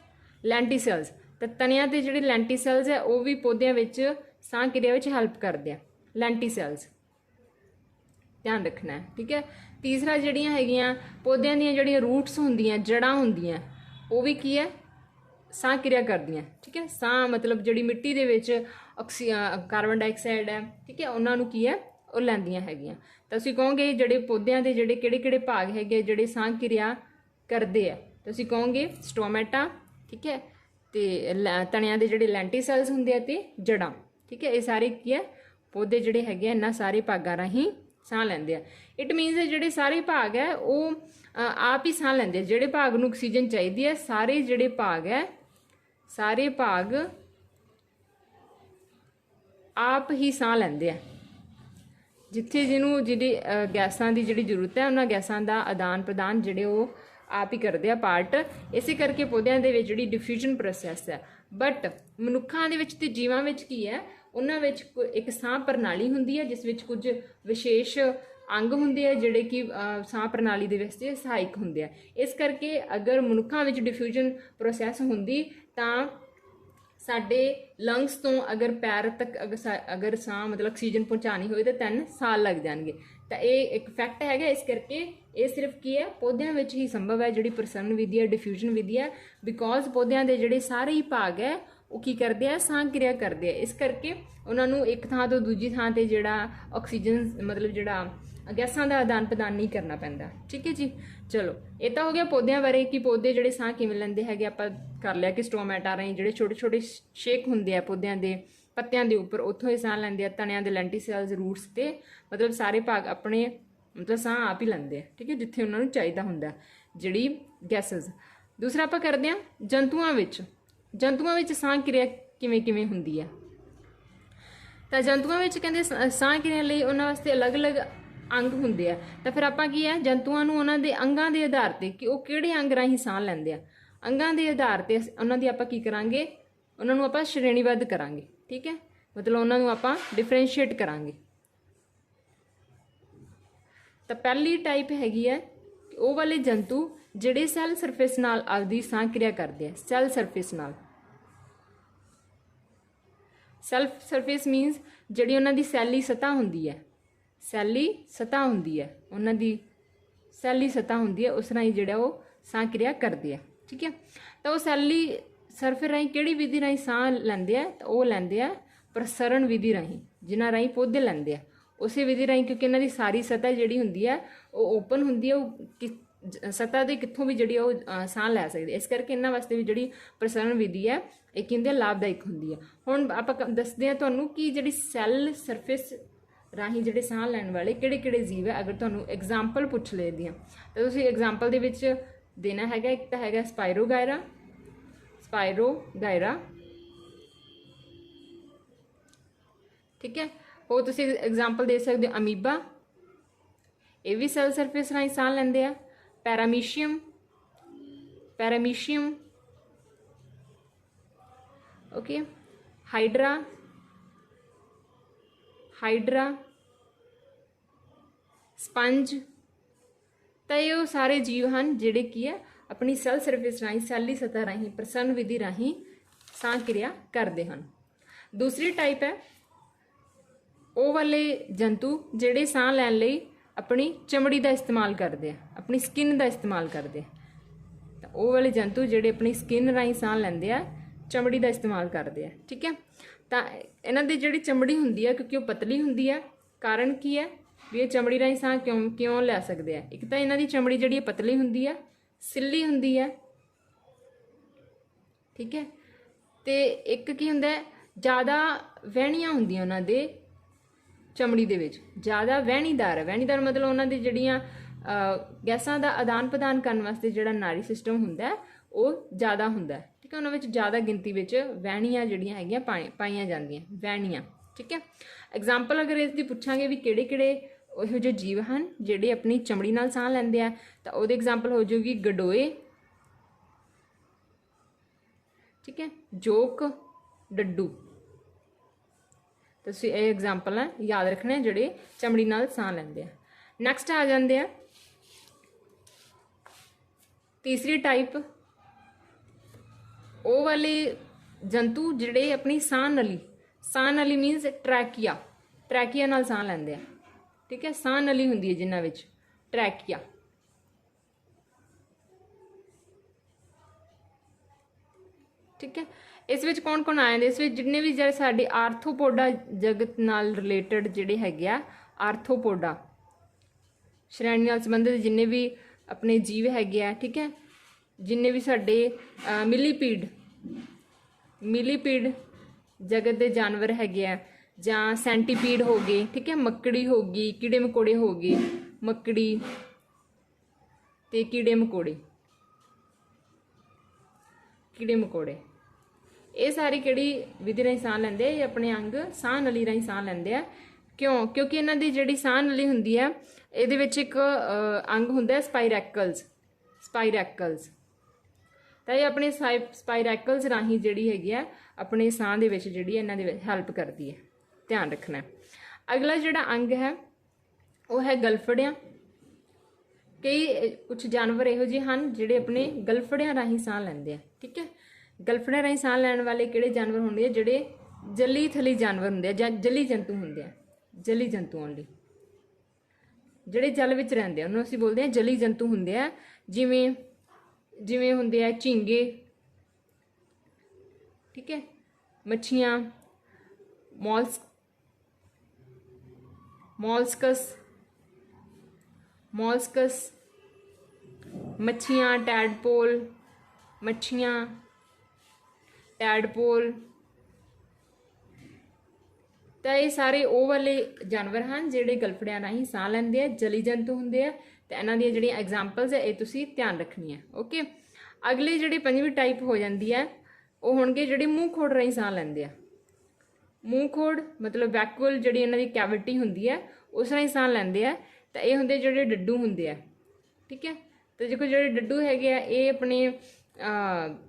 लैंटी सैल्स, तो तणियां दे जिहड़े लैंटी सैल्स है वो भी पौधों विच साह क्रिया विच हैल्प करदे आ, लैंटी सैल्स ध्यान रखना है। ठीक है, तीसरा जिहड़ियां हैगियां पौधों दी जिहड़ियां रूट्स हुंदियां जड़ां हुंदियां वो भी की है साह क्रिया करदियां। ठीक है, साह मतलब जिहड़ी मिट्टी दे विच कार्बन डाइऑक्साइड है, ठीक है, उन्हां नूं की है वो लैंदियां हैगियां। तो तुसीं कहोगे जिहड़े पौधों के जिहड़े किहड़े-किहड़े भाग हैगे जिहड़े साह क्रिया करदे आ, तुसीं कहोगे स्टोमेटा। ठीक है, ते तणियां दे जिहड़े लैंटी सैल्स हुंदे आ ते जड़ां। ठीक है, ये सारे की है पौधे जिहड़े हैगे इन्हां सारे भागां राहीं साह लैंदे आ। इट मीनस जिहड़े सारे भाग है वो आप ही साह लैंदे, जिहड़े भाग नूं ऑक्सीजन चाहिदी है सारे जिहड़े भाग है सारे भाग आप ही साह लैंदे आ। जिथे जिन्हों जिहड़ी गैसां की जिहड़ी जरूरत है उन्हां गैसां का आदान प्रदान जिहड़े वो आप ही करते हैं पार्ट। इस करके पौधों के जिहड़ी डिफ्यूजन प्रोसैस है। बट मनुखां दे विच ते जीवां विच की है उन्हां विच एक साह प्रणाली हुंदी है जिस विच कुछ विशेष अंग हुंदे आ जिहड़े कि साह प्रणाली दे वास्ते सहायक हुंदे आ। इस करके अगर मनुखां विच डिफ्यूजन प्रोसैस हुंदी तां साडे लंग्स तो अगर पैर तक अगर साह मतलब ऑक्सीजन पहुँचानी हो तो 3 साल लग जाएंगे। तो ये एक फैक्ट है, इस करके ये सिर्फ की है पौधों में ही संभव है जिहड़ी प्रसरण विधि है डिफ्यूजन विधि है। बिकॉज पौधों के जिहड़े सारे ही भाग है वो की करते हैं साह क्रिया करते हैं। इस करके उन्होंने एक थां तो दूजी थां ते जिहड़ा ऑक्सीजन मतलब जिहड़ा गैसां का आदान प्रदान नहीं करना पैंदा। ठीक है जी, चलो ये तो हो गया पौधों बारे कि पौधे जिहड़े साह किवें लैंदे हैगे। आपां कर लिया कि स्टोमेटा राहीं जिहड़े छोटे छोटे शेक हुंदे आ पौधों के पत्तियां के उपर उत्थों ही साह लैंदे आ। तणियां दे लैंटी सैल्स रूट्स ते मतलब सारे भाग अपने मतलब साह आप ही लैंदे आ। ठीक है, जिथे उन्होंने चाहिदा हुंदा जिहड़ी गैसेस। दूसरा आपां करदे हां जंतुआं विच, जंतुआं विच साह क्रिया किवें किवें हुंदी है। तो जंतुआं विच कहंदे साह क्रिया लई उन्हां वास्ते अलग अलग अंग हुंदे आ। तो फिर आपां की है जंतुआं नूं उन्हां दे अंगां दे आधार ते कि वो किहड़े अंग राहीं साह लैंदे आ, अंगां दे आधार ते उन्हां दी आपां की करांगे उन्हां नूं आपां श्रेणीबद्ध करांगे। ठीक है, मतलब उन्हां नूं आपां डिफरेंशिएट करांगे। तो पहली टाइप हैगी है वो वाले जंतु जिहड़े सैल सरफेस नाल आपदी साह क्रिया करदे आ। सैल सरफेस नाल, सैल्फ सरफेस मीनस जिहड़ी उन्हां दी सैली सतह हुंदी है, सैली सतह हुंदी है उन्हां दी सैली सतह हुंदी है उस राहीं जिहड़ा वो साह क्रिया करदे आ। ठीक है, तो वो सैली ਸਰਫੇ ਰਾਹੀਂ ਕਿਹੜੀ ਵਿਧੀ ਰਾਹੀਂ ਸਾਹ ਲੈਂਦੇ ਆ? ਤਾਂ ਉਹ ਲੈਂਦੇ ਆ ਪ੍ਰਸਰਣ ਵਿਧੀ ਰਾਹੀਂ, ਜਿਨ੍ਹਾਂ ਰਾਹੀਂ ਪੌਦੇ ਲੈਂਦੇ ਆ ਉਸੇ ਵਿਧੀ ਰਾਹੀਂ, ਕਿਉਂਕਿ ਇਹਨਾਂ ਦੀ ਸਾਰੀ ਸਤਹ ਜਿਹੜੀ ਹੁੰਦੀ ਹੈ ਉਹ ਓਪਨ ਹੁੰਦੀ ਹੈ, ਉਹ ਸਤਹ ਦੇ ਕਿੱਥੋਂ ਵੀ ਜਿਹੜੀ ਉਹ ਸਾਹ ਲੈ ਸਕਦੇ। ਇਸ ਕਰਕੇ ਇਹਨਾਂ ਵਾਸਤੇ ਵੀ ਜਿਹੜੀ ਪ੍ਰਸਰਣ ਵਿਧੀ ਹੈ ਇਹ ਕਹਿੰਦੇ ਲਾਭਦਾਇਕ ਹੁੰਦੀ ਹੈ। ਹੁਣ ਆਪਾਂ ਦੱਸਦੇ ਹਾਂ ਤੁਹਾਨੂੰ ਕਿ ਜਿਹੜੀ ਸੈੱਲ ਸਰਫੇਸ ਰਾਹੀਂ ਜਿਹੜੇ ਸਾਹ ਲੈਣ ਵਾਲੇ ਕਿਹੜੇ ਕਿਹੜੇ ਜੀਵ ਹੈ। ਅਗਰ ਤੁਹਾਨੂੰ ਐਗਜ਼ਾਮਪਲ ਪੁੱਛ ਲੈਦੀ ਆ ਤਾਂ ਤੁਸੀਂ ਐਗਜ਼ਾਮਪਲ ਦੇ ਵਿੱਚ ਦੇਣਾ ਹੈਗਾ। ਇੱਕ ਤਾਂ ਹੈਗਾ ਸਪਾਇਰੋਗਾਇਰਾ, ਠੀਕ ਹੈ। ਉਹ ਤੁਸੀਂ ਐਗਜ਼ਾਮਪਲ ਦੇ ਸਕਦੇ ਹੋ ਅਮੀਬਾ, ਇਹ ਵੀ ਸੈੱਲ ਸਰਫੇਸ ਰਾਹੀਂ ਸਾਹ ਲੈਂਦੇ ਆ। ਪੈਰਾਮੀਸ਼ੀਅਮ, ਓਕੇ। ਹਾਈਡਰਾ, ਸਪੰਜ, ਤਾਂ ਇਹ ਉਹ ਸਾਰੇ ਜੀਵ ਹਨ ਜਿਹੜੇ ਕੀ ਹੈ ਆਪਣੀ ਸੈੱਲ ਸਰਫੇਸ ਰਾਹੀਂ, ਸੈੱਲੀ ਸਤਹ ਰਾਹੀਂ, ਪ੍ਰਸਰਣ ਵਿਧੀ ਰਾਹੀਂ ਸਾਹ ਕਿਰਿਆ ਕਰਦੇ ਹਨ। ਦੂਸਰੀ ਟਾਈਪ ਹੈ ਉਹ ਵਾਲੇ ਜੰਤੂ ਜਿਹੜੇ ਸਾਹ ਲੈਣ ਲਈ ਆਪਣੀ ਚਮੜੀ ਦਾ ਇਸਤੇਮਾਲ ਕਰਦੇ ਆ, ਆਪਣੀ ਸਕਿਨ ਦਾ ਇਸਤੇਮਾਲ ਕਰਦੇ ਆ। ਤਾਂ ਉਹ ਵਾਲੇ ਜੰਤੂ ਜਿਹੜੇ ਆਪਣੀ ਸਕਿਨ ਰਾਹੀਂ ਸਾਹ ਲੈਂਦੇ ਆ, ਚਮੜੀ ਦਾ ਇਸਤੇਮਾਲ ਕਰਦੇ ਆ, ਠੀਕ ਹੈ। ਤਾਂ ਇਹਨਾਂ ਦੀ ਜਿਹੜੀ ਚਮੜੀ ਹੁੰਦੀ ਹੈ, ਕਿਉਂਕਿ ਉਹ ਪਤਲੀ ਹੁੰਦੀ ਹੈ, ਕਾਰਨ ਕੀ ਹੈ ਵੀ ਇਹ ਚਮੜੀ ਰਾਹੀਂ ਸਾਹ ਕਿਉਂ ਲੈ ਸਕਦੇ ਆ? ਇੱਕ ਤਾਂ ਇਹਨਾਂ ਦੀ ਚਮੜੀ ਜਿਹੜੀ ਪਤਲੀ ਹੁੰਦੀ ਹੈ, ਸਿੱਲੀ ਹੁੰਦੀ ਹੈ, ਠੀਕ ਹੈ। ਤੇ ਇੱਕ ਕੀ ਹੁੰਦਾ ਜ਼ਿਆਦਾ ਵਹਿਣੀਆਂ ਹੁੰਦੀਆਂ ਉਹਨਾਂ ਦੇ ਚਮੜੀ ਦੇ ਵਿੱਚ, ਜ਼ਿਆਦਾ ਵਹਿਣੀਦਾਰ ਹੈ। ਵਹਿਣੀਦਾਰ ਮਤਲਬ ਉਹਨਾਂ ਦੀ ਜਿਹੜੀਆਂ ਗੈਸਾਂ ਦਾ ਆਦਾਨ ਪ੍ਰਦਾਨ ਕਰਨ ਵਾਸਤੇ ਜਿਹੜਾ ਨਾੜੀ ਸਿਸਟਮ ਹੁੰਦਾ ਉਹ ਜ਼ਿਆਦਾ ਹੁੰਦਾ, ਠੀਕ ਹੈ। ਉਹਨਾਂ ਵਿੱਚ ਜ਼ਿਆਦਾ ਗਿਣਤੀ ਵਿੱਚ ਵਹਿਣੀਆਂ ਜਿਹੜੀਆਂ ਹੈਗੀਆਂ ਪਾਈਆਂ ਜਾਂਦੀਆਂ, ਵਹਿਣੀਆਂ, ਠੀਕ ਹੈ। ਐਗਜ਼ਾਮਪਲ ਅਗਰ ਇਸ ਦੀ ਪੁੱਛਾਂਗੇ ਵੀ ਕਿਹੜੇ ਕਿਹੜੇ ਇਹੋ ਜਿਹੇ ਜੀਵ ਹਨ ਜਿਹੜੇ ਆਪਣੀ ਚਮੜੀ ਨਾਲ ਸਾਹ ਲੈਂਦੇ ਆ, ਤਾਂ ਉਹਦੇ ਐਗਜ਼ਾਮਪਲ ਹੋ ਜਾਊਗੀ ਗਡੋਏ, ਠੀਕ ਹੈ, ਜੋਕ, ਡੱਡੂ। ਤੁਸੀਂ ਇਹ ਐਗਜ਼ਾਮਪਲ ਹੈ ਯਾਦ ਰੱਖਣੇ ਜਿਹੜੇ ਚਮੜੀ ਨਾਲ ਸਾਹ ਲੈਂਦੇ ਆ। ਨੈਕਸਟ ਆ ਜਾਂਦੇ ਆ ਤੀਸਰੀ ਟਾਈਪ, ਉਹ ਵਾਲੇ ਜੰਤੂ ਜਿਹੜੇ ਆਪਣੀ ਸਾਹ ਨਲੀ ਮੀਨਸ ਟਰੈਕੀਆ ਨਾਲ ਸਾਹ ਲੈਂਦੇ ਆ, ਠੀਕ ਹੈ। ਸਾਹ ਨਲੀ ਹੁੰਦੀ ਹੈ ਜਿਨ੍ਹਾਂ ਵਿੱਚ, ਟਰੈਕੀਆ, ਠੀਕ ਹੈ। ਇਸ ਵਿੱਚ ਕੌਣ ਕੌਣ ਆ ਜਾਂਦੇ? ਇਸ ਵਿੱਚ ਜਿੰਨੇ ਵੀ ਜਿਹੜੇ ਸਾਡੇ ਆਰਥੋਪੋਡਾ ਜਗਤ ਨਾਲ ਰਿਲੇਟਡ ਜਿਹੜੇ ਹੈਗੇ ਆ, ਆਰਥੋਪੋਡਾ ਸ਼੍ਰੇਣੀ ਨਾਲ ਸੰਬੰਧਿਤ ਜਿੰਨੇ ਵੀ ਆਪਣੇ ਜੀਵ ਹੈਗੇ ਆ, ਠੀਕ ਹੈ। ਜਿੰਨੇ ਵੀ ਸਾਡੇ ਮਿਲੀਪੀਡ ਜਗਤ ਦੇ ਜਾਨਵਰ ਹੈਗੇ ਆ, ਜਾਂ ਸੈਂਟੀਪੀਡ ਹੋ ਗਏ, ਠੀਕ ਹੈ, ਮੱਕੜੀ ਹੋ ਗਈ, ਕੀੜੇ ਮਕੌੜੇ ਹੋ ਗਏ, ਮੱਕੜੀ ਤੇ ਕੀੜੇ ਮਕੌੜੇ, ਇਹ ਸਾਰੀ ਕਿਹੜੀ ਵਿਧੀ ਰਾਹੀਂ ਸਾਹ ਲੈਂਦੇ ਆ? ਇਹ ਆਪਣੇ ਅੰਗ ਸਾਹ ਨਲੀ ਰਾਹੀਂ ਸਾਹ ਲੈਂਦੇ ਆ। ਕਿਉਂਕਿ ਇਹਨਾਂ ਦੀ ਜਿਹੜੀ ਸਾਹ ਨਲੀ ਹੁੰਦੀ ਹੈ ਇਹਦੇ ਵਿੱਚ ਇੱਕ ਅੰਗ ਹੁੰਦਾ ਸਪਾਈਰੈਕਲਸ, ਤਾਂ ਇਹ ਆਪਣੇ ਸਪਾਈਰੈਕਲਸ ਰਾਹੀਂ ਜਿਹੜੀ ਹੈਗੀ ਆ ਆਪਣੇ ਸਾਹ ਦੇ ਵਿੱਚ ਜਿਹੜੀ ਇਹਨਾਂ ਦੇ ਵਿੱਚ ਹੈਲਪ ਕਰਦੀ ਹੈ, ਧਿਆਨ ਰੱਖਣਾ। ਅਗਲਾ ਜਿਹੜਾ ਅੰਗ ਹੈ ਉਹ ਹੈ ਗਲਫੜਿਆਂ। ਕਈ ਕੁਝ ਜਾਨਵਰ ਇਹੋ ਜਿਹੇ ਹਨ ਜਿਹੜੇ ਆਪਣੇ ਗਲਫੜਿਆਂ ਰਾਹੀਂ ਸਾਹ ਲੈਂਦੇ ਆ, ਠੀਕ ਹੈ। ਗਲਫੜਿਆਂ ਰਾਹੀਂ ਸਾਹ ਲੈਣ ਵਾਲੇ ਕਿਹੜੇ ਜਾਨਵਰ ਹੁੰਦੇ ਆ? ਜਿਹੜੇ ਜਲੀ ਥਲੀ ਜਾਨਵਰ ਹੁੰਦੇ ਆ ਜਾਂ ਜਲੀ ਜੰਤੂ ਹੁੰਦੇ ਆ, ਜਲੀ ਜੰਤੂ ਓਨਲੀ, ਜਿਹੜੇ ਜਲ ਵਿੱਚ ਰਹਿੰਦੇ ਆ ਉਹਨੂੰ ਅਸੀਂ ਬੋਲਦੇ ਹਾਂ ਜਲੀ ਜੰਤੂ ਹੁੰਦੇ ਆ। ਜਿਵੇਂ ਹੁੰਦੇ ਆ ਝੀਂਗੇ, ਠੀਕ ਹੈ, ਮੱਛੀਆਂ, ਮੌਲਸਕਸ, ਮੱਛੀਆਂ, ਟੈਡਪੋਲ, ਤਾਂ ਇਹ ਸਾਰੇ ਉਹ ਵਾਲੇ ਜਾਨਵਰ ਹਨ ਜਿਹੜੇ ਗਲਫੜਿਆਂ ਰਾਹੀਂ ਸਾਹ ਲੈਂਦੇ ਆ, ਜਲੀ ਜੰਤੂ ਹੁੰਦੇ ਆ। ਤੇ ਇਹਨਾਂ ਦੀਆਂ ਜਿਹੜੀਆਂ ਐਗਜ਼ਾਮਪਲਸ ਹੈ ਇਹ ਤੁਸੀਂ ਧਿਆਨ ਰੱਖਣੀਆਂ, ਓਕੇ। ਅਗਲੀ ਜਿਹੜੀ ਪੰਜਵੀਂ ਟਾਈਪ ਹੋ ਜਾਂਦੀ ਹੈ ਉਹ ਹੋਣਗੇ ਜਿਹੜੇ ਮੂੰਹ ਖੋੜ ਰਾਹੀਂ ਸਾਹ ਲੈਂਦੇ ਆ। ਮੂੰਹ ਖੋੜ ਮਤਲਬ ਵੈਕੂਅਲ ਜਿਹੜੀ ਇਹਨਾਂ ਦੀ ਕੈਵਿਟੀ ਹੁੰਦੀ ਹੈ ਉਸ ਰਾਹੀਂ ਸਾਹ ਲੈਂਦੇ ਆ। ਤਾਂ ਇਹ ਹੁੰਦੇ ਜਿਹੜੇ ਡੱਡੂ ਹੁੰਦੇ ਆ, ਠੀਕ ਹੈ। ਤੇ ਦੇਖੋ ਜਿਹੜੇ ਡੱਡੂ ਹੈਗੇ ਆ ਇਹ ਆਪਣੇ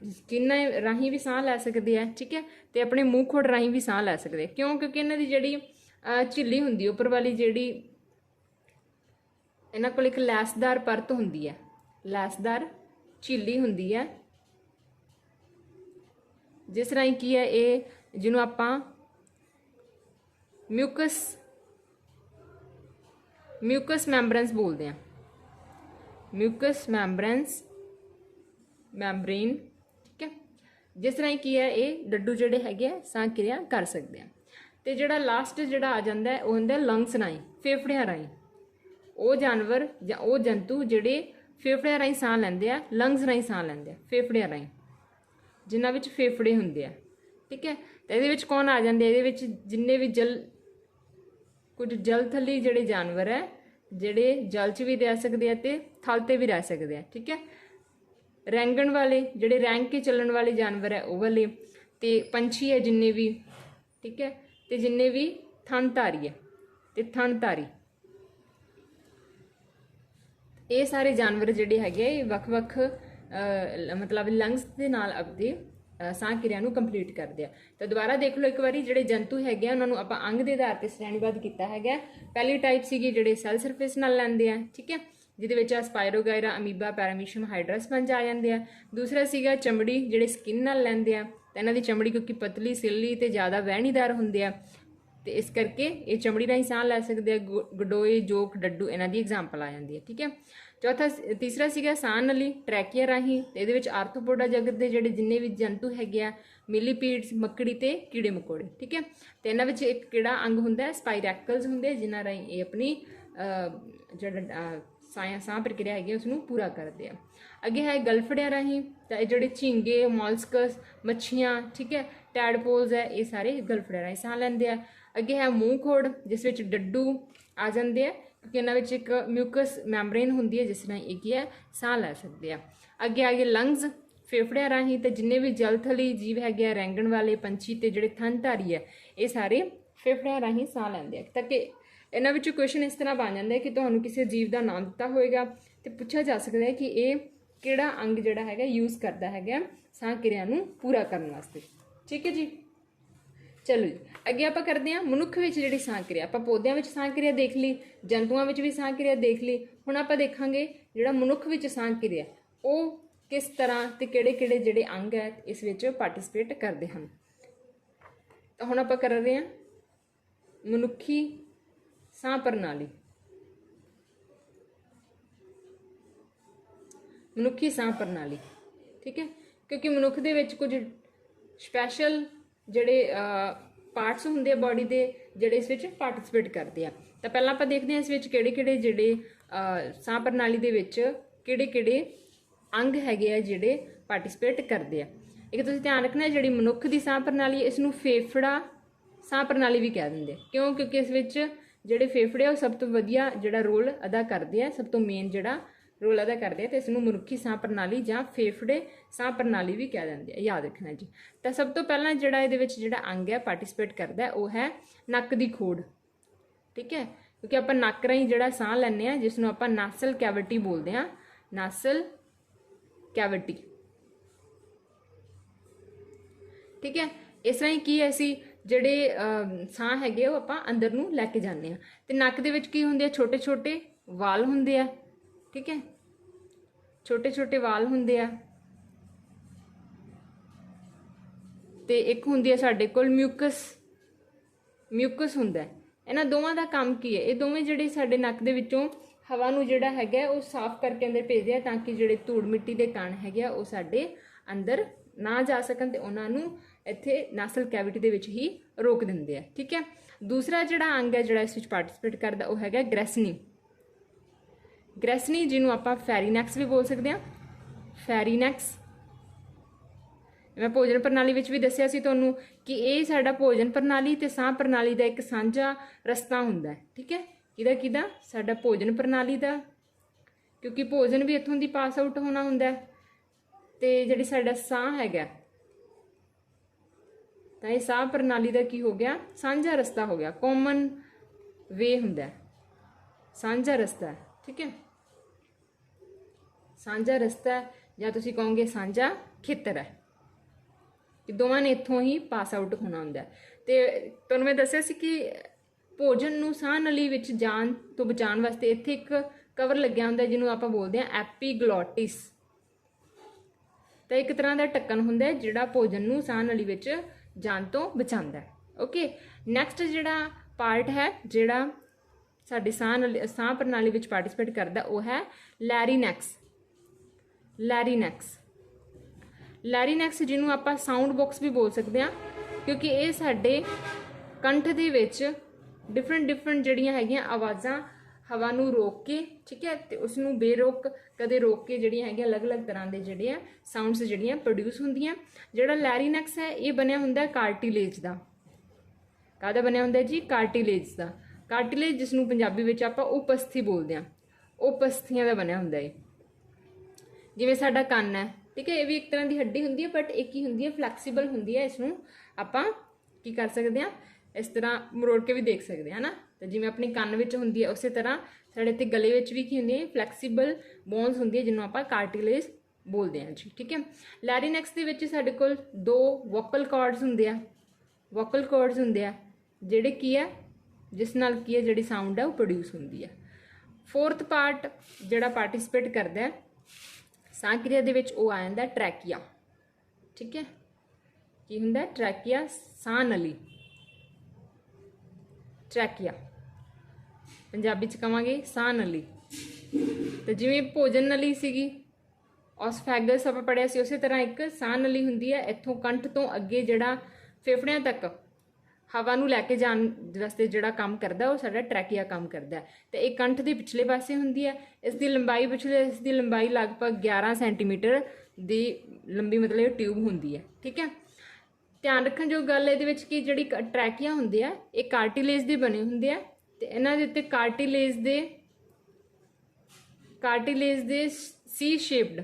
ਸਕਿਨ ਰਾਹੀਂ ਵੀ ਸਾਹ ਲੈ ਸਕਦੇ ਆ, ਠੀਕ ਹੈ, ਤੇ ਆਪਣੇ ਮੂੰਹ ਖੋੜ ਰਾਹੀਂ ਵੀ ਸਾਹ ਲੈ ਸਕਦੇ। ਕਿਉਂਕਿ ਇਹਨਾਂ ਦੀ ਜਿਹੜੀ ਝਿੱਲੀ ਹੁੰਦੀ ਉੱਪਰ ਵਾਲੀ, ਜਿਹੜੀ ਇਹਨਾਂ ਕੋਲ ਇੱਕ ਲੈਸਦਾਰ ਪਰਤ ਹੁੰਦੀ ਹੈ, ਲੈਸਦਾਰ ਝਿੱਲੀ ਹੁੰਦੀ ਹੈ, ਜਿਸ ਰਾਹੀਂ ਕੀ ਹੈ ਇਹ, ਜਿਹਨੂੰ ਆਪਾਂ ਮਿਊਕਸ ਮੈਂਬਰੇਨਸ ਬੋਲਦੇ ਹਾਂ, ਮਿਊਕਸ ਮੈਂਬਰੇਨ, ਠੀਕ ਹੈ। जिस राही की है ये डड्डू जिहड़े हैगे साह क्रिया कर सकते हैं। तो जिहड़ा लास्ट जिहड़ा आ जाता है वो हुंदा लंग्स राही, फेफड़ियां राही। वो जानवर या वो जंतु जिहड़े फेफड़ियां राही साह लैंदे आ, लंग्स राही साह लैंदे आ, फेफड़ियां राही, जिन्हां विच फेफड़े हुंदे आ। ठीक है, तो ये कौन आ जाते, ये जिन्ने भी कुछ जल थली जिहड़े जानवर है, जिहड़े जल च भी रह सकते हैं ते थल ते भी रह सकते हैं। ठीक है, रैंगण वाले जिहड़े रैंग के चलण वाले जानवर है वो वाले, ते पंछी है जिन्ने भी, ठीक है, ते जिन्ने भी थणधारी है ते थणधारी, ये सारे जानवर जिहड़े हैगे वख-वख मतलब लंग्स दे नाल अपनी साह क्रिया नूं कंप्लीट करते हैं। तो दोबारा देख लो एक बारी, जिहड़े जंतु हैगे उन्होंने आपां अंग के आधार पर श्रेणीबद्ध किया है। पहली टाइप सीगी जिहड़े सैल सरफेस नाल लैंदे आ, ठीक है, जिहदे विच Spirogyra, amoeba, paramecium, hydra sponge आ जाते हैं। दूसरा सीगा चमड़ी, जिहड़े स्किन नाल लैंदे आ, ते इन्हां दी चमड़ी क्योंकि पतली सिल्ली ते ज़्यादा वहणीदार हुंदे आ, तो इस करके ये चमड़ी राही साह लै सकते हैं। गडोए, जोक, डड्डू इन्हां दी एग्जाम्पल आ जाती है। ठीक है, चौथा तीसरा सीगा साह नली, ट्रैकिया राही, तो ये आर्थोपोडा जगत के जिहड़े जिन्ने भी जंतु हैगे आ, मिलीपीड्स, मकड़ी ते कीड़े मकोड़े। ठीक है, तो इन्हां विच एक किहड़ा अंग हुंदा है, स्पाइरैकल्स हुंदे, जिन्हां राही ये अपनी जिहड़ा साह प्रक्रिया हैगी उसनूं पूरा करते हैं। अगे है गलफड़ियां राही, तो जिहड़े झींगे, मॉलस्कस, मच्छियां, ठीक है, टैडपोल्स है, ये सारे गलफड़ियां राही साह लैंदे आ। अगे है मूँह खोड़, जिस विच डड्डू आ जाते हैं क्योंकि इन्हां विच एक म्यूकस मैमब्रेन हुंदी है जिस राही एक है साह लै सकते हैं। अगे आ गए लंग्स, फेफड़ियां राही, तो जिन्ने भी जल थली जीव है, रैंगण वाले पंछी ते जिहड़े थणधारी है, ये सारे फेफड़ियां राही साह लैंदे हैं। ताकि इन्हां विच क्वेश्चन इस तरह बन जाता है कि तुहानूं किसी जीव का नाम दिता होएगा तो पूछा जा सकता है कि ये किहड़ा अंग जिहड़ा हैगा यूज़ करता है साह क्रिया नूं पूरा करने वास्ते। ठीक है जी, चलो जी अगे आप करते हैं मनुख में जी साह क्रिया। आप पौद्यां में साह क्रिया देख ली, जंतुओं में भी साह क्रिया देख ली। हुण आप देखांगे जिहड़ा मनुख में साह क्रिया वो किस तरह ते किहड़े-किहड़े जिहड़े अंग है इस विच पार्टिसिपेट करते हैं। तो हुण आप कर रहे हैं मनुखी साह प्रणाली। मनुखी साह प्रणाली, ठीक है, क्योंकि मनुख दे विच कुछ स्पैशल जिहड़े पार्ट्स हुंदे बॉडी दे जिहड़े इस विच पार्टिसिपेट करते हैं। तो पहलां आपां देखदे हां इस विच किहड़े-किहड़े जिहड़े साह प्रणाली दे विच किहड़े-किहड़े अंग हैगे आ जिहड़े पार्टिसिपेट करते हैं। एक तुसीं ध्यान रखना है जिहड़ी मनुख दी साह प्रणाली इसनूं फेफड़ा साह प्रणाली भी कह दिंदे, क्यों? क्योंकि इस विच जिहड़े फेफड़े आ सब तो वधिया जिहड़ा रोल अदा करते हैं, सब तो मेन जिहड़ा रोल अदा करते हैं। तो इसनूं मनुखी साह प्रणाली जां फेफड़े साह प्रणाली भी कह दिंदे आ, याद रखना जी। तो सब तो पहला जिहड़ा इहदे विच जिहड़ा अंग है पार्टिसिपेट करता है वह है नक दी खोड़। ठीक है, क्योंकि आपां नक राहीं जिहड़ा साह लैंदे आ जिसनूं आपां नासल कैविटी बोलते हैं, नासल कैविटी। ठीक है, इस राहीं की असीं जिहड़े साह हैगे वो आपां अंदर नूं लैके जांदे आ। ते नक दे विच की हुंदे आ, छोटे छोटे वाल हुंदे आ। ठीक है, छोटे छोटे वाल हुंदे आ। ते एक हुंदी है साडे कोल म्यूकस, म्यूकस हुंदा है। इन्हां दोवां दा काम की है, ये दोवें जिहड़े साडे नक दे विचों हवा नूं जिहड़ा हैगा वो साफ करके अंदर भेजदे आ ताकि जिहड़े धूड़ मिट्टी दे कण हैगे वो साडे अंदर ना जा सकन ते उन्हां नूं इत्थे नासल कैविटी दे विच ही रोक दिंदे आ। ठीक है, दूसरा जिहड़ा अंग है जिहड़ा इस विच पार्टिसिपेट करदा वो हैगा ग्रैसनी। ग्रैसनी जिन्हों आपां फैरीनैक्स भी बोल सकते हैं, फैरीनैक्स। मैं भोजन प्रणाली विच भी दस्सिया सी तुहानूं कि ये साडा भोजन प्रणाली ते साह प्रणाली का एक सांझा रस्ता हुंदा है। ठीक है, किहदा साडा भोजन प्रणाली का, क्योंकि भोजन भी इत्थों दी पास आउट होना हुंदा है, ते जिहड़ी साडा साह हैगा तो ये साह प्रणाली का की हो गया सांझा रस्ता हो गया, कॉमन वे हुंदा है, सांझा रस्ता है। ठीक है, सांझा रस्ता है या तुसीं कहोगे सांझा खेतर है कि दोवां ने इत्थों ही पास आउट होना हुंदा है। ते तुहानूं मैं दस्सिया सी कि भोजन नूं साह नली विच जाण तो बचाउण वास्ते इत्थे एक कवर लग्या हुंदा जिन्हों आपां बोलदे हां एपीग्लोटिस। तो एक तरह का ढक्कन हुंदा है जिहड़ा भोजन नूं साह नली विच जाण तो बचाउंदा है। ओके, नैक्सट जिहड़ा पार्ट है जिहड़ा साडी साह प्रणाली विच पार्टिसिपेट करदा वो है लैरीनैक्स। लैरीनैक्स, ਲੈਰੀਨੈਕਸ ਜਿਹਨੂੰ ਆਪਾਂ ਸਾਊਂਡ ਬਾਕਸ ਵੀ ਬੋਲ ਸਕਦੇ ਹਾਂ, ਕਿਉਂਕਿ ਇਹ ਸਾਡੇ ਕੰਠ ਦੇ ਵਿੱਚ ਡਿਫਰੈਂਟ ਜਿਹੜੀਆਂ ਹੈਗੀਆਂ ਆਵਾਜ਼ਾਂ ਹਵਾ ਨੂੰ ਰੋਕ ਕੇ, ਠੀਕ ਹੈ, ਤੇ ਉਸ ਨੂੰ ਬੇਰੋਕ ਕਦੇ ਰੋਕ ਕੇ ਜਿਹੜੀਆਂ ਹੈਗੀਆਂ ਅਲੱਗ-ਅਲੱਗ ਤਰ੍ਹਾਂ ਦੇ ਜਿਹੜੇ ਆ ਸਾਊਂਡਸ ਜਿਹੜੀਆਂ ਪ੍ਰੋਡਿਊਸ ਹੁੰਦੀਆਂ। ਜਿਹੜਾ ਲੈਰੀਨੈਕਸ ਹੈ ਇਹ ਬਣਿਆ ਹੁੰਦਾ ਕਾਰਟਿਲੇਜ ਦਾ। ਕਾਹਦਾ ਬਣਿਆ ਹੁੰਦਾ ਜੀ? ਕਾਰਟਿਲੇਜ ਦਾ। ਕਾਰਟਿਲੇਜ ਜਿਸ ਨੂੰ ਪੰਜਾਬੀ ਵਿੱਚ ਆਪਾਂ ਉਪਸਥੀ ਬੋਲਦੇ ਹਾਂ, ਉਪਸਥੀਆਂ ਦਾ ਬਣਿਆ ਹੁੰਦਾ ਹੈ। ਜਿਵੇਂ ਸਾਡਾ ਕੰਨ ਹੈ, ਠੀਕ ਹੈ, ਇਹ ਵੀ ਇੱਕ ਤਰ੍ਹਾਂ ਦੀ ਹੱਡੀ ਹੁੰਦੀ ਹੈ, ਬਟ ਇਹ ਕੀ ਹੁੰਦੀ ਹੈ? ਫਲੈਕਸੀਬਲ ਹੁੰਦੀ ਹੈ। ਇਸ ਨੂੰ ਆਪਾਂ ਕੀ ਕਰ ਸਕਦੇ ਹਾਂ? ਇਸ ਤਰ੍ਹਾਂ ਮਰੋੜ ਕੇ ਵੀ ਦੇਖ ਸਕਦੇ ਹਾਂ ਨਾ। ਤੇ ਜਿਵੇਂ ਆਪਣੀ ਕੰਨ ਵਿੱਚ ਹੁੰਦੀ ਹੈ, ਉਸੇ ਤਰ੍ਹਾਂ ਸਾਡੇ ਤੇ ਗਲੇ ਵਿੱਚ ਵੀ ਕੀ ਹੁੰਦੀ ਹੈ? ਫਲੈਕਸੀਬਲ ਬੋਨਸ ਹੁੰਦੀ ਹੈ, ਜਿਹਨੂੰ ਆਪਾਂ ਕਾਰਟਿਲੇਜ ਬੋਲਦੇ ਹਾਂ ਜੀ, ਠੀਕ ਹੈ। ਲੈਰੀਨੈਕਸ ਦੇ ਵਿੱਚ ਸਾਡੇ ਕੋਲ 2 ਵੋਕਲ ਕਾਰਡਸ ਹੁੰਦੇ ਆ, ਵੋਕਲ ਕਾਰਡਸ ਹੁੰਦੇ ਆ, ਜਿਹੜੇ ਕੀ ਹੈ, ਜਿਸ ਨਾਲ ਕੀ ਹੈ ਜਿਹੜੀ ਸਾਊਂਡ ਹੈ ਉਹ ਪ੍ਰੋਡਿਊਸ ਹੁੰਦੀ ਹੈ। 4th ਪਾਰਟ ਜਿਹੜਾ ਪਾਰਟਿਸਿਪੇਟ ਕਰਦਾ ਹੈ ਸਾਹ ਕਿਰਿਆ ਦੇ ਵਿੱਚ, ਉਹ ਆ ਜਾਂਦਾ ਟਰੈਕੀਆ, ਠੀਕ ਹੈ। ਕੀ ਹੁੰਦਾ? ਟਰੈਕੀਆ, ਸਾਹ ਨਲੀ। ਟਰੈਕੀਆ ਪੰਜਾਬੀ ਚ ਕਵਾਂਗੇ ਸਾਹ ਨਲੀ। ਤੇ ਜਿਵੇਂ ਭੋਜਨ ਨਲੀ ਸੀਗੀ, ਔਸਫੈਗਸ ਆਪਾਂ ਪੜ੍ਹਿਆ ਸੀ, ਉਸੇ ਤਰ੍ਹਾਂ ਇੱਕ ਸਾਹ ਨਲੀ ਹੁੰਦੀ ਹੈ। ਇੱਥੋਂ ਕੰਠ ਤੋਂ ਅੱਗੇ ਜਿਹੜਾ ਫੇਫੜਿਆਂ ਤੱਕ ਹਵਾ ਨੂੰ ਲੈ ਕੇ ਜਾਣ ਵਾਸਤੇ ਜਿਹੜਾ ਕੰਮ ਕਰਦਾ ਉਹ ਸਾਡਾ ਟਰੈਕੀਆ ਕੰਮ ਕਰਦਾ। ਤੇ ਇਹ ਕੰਠ ਦੇ ਪਿਛਲੇ ਪਾਸੇ ਹੁੰਦੀ ਹੈ। ਇਸ ਦੀ ਲੰਬਾਈ ਇਸ ਦੀ ਲੰਬਾਈ ਲਗਭਗ 11 ਸੈਂਟੀਮੀਟਰ ਦੀ ਲੰਬੀ ਮਤਲਬ ਟਿਊਬ ਹੁੰਦੀ ਹੈ, ਠੀਕ ਹੈ। ਧਿਆਨ ਰੱਖਣ ਜੋ ਗੱਲ ਇਹਦੇ ਵਿੱਚ ਕਿ ਜਿਹੜੀ ਟਰੈਕੀਆ ਹੁੰਦੀ ਆ ਇਹ ਕਾਰਟਿਲੇਜ ਦੇ ਬਣੇ ਹੁੰਦੇ ਆ, ਤੇ ਇਹਨਾਂ ਦੇ ਉੱਤੇ ਕਾਰਟਿਲੇਜ ਦੇ ਸੀ ਸ਼ੇਪਡ,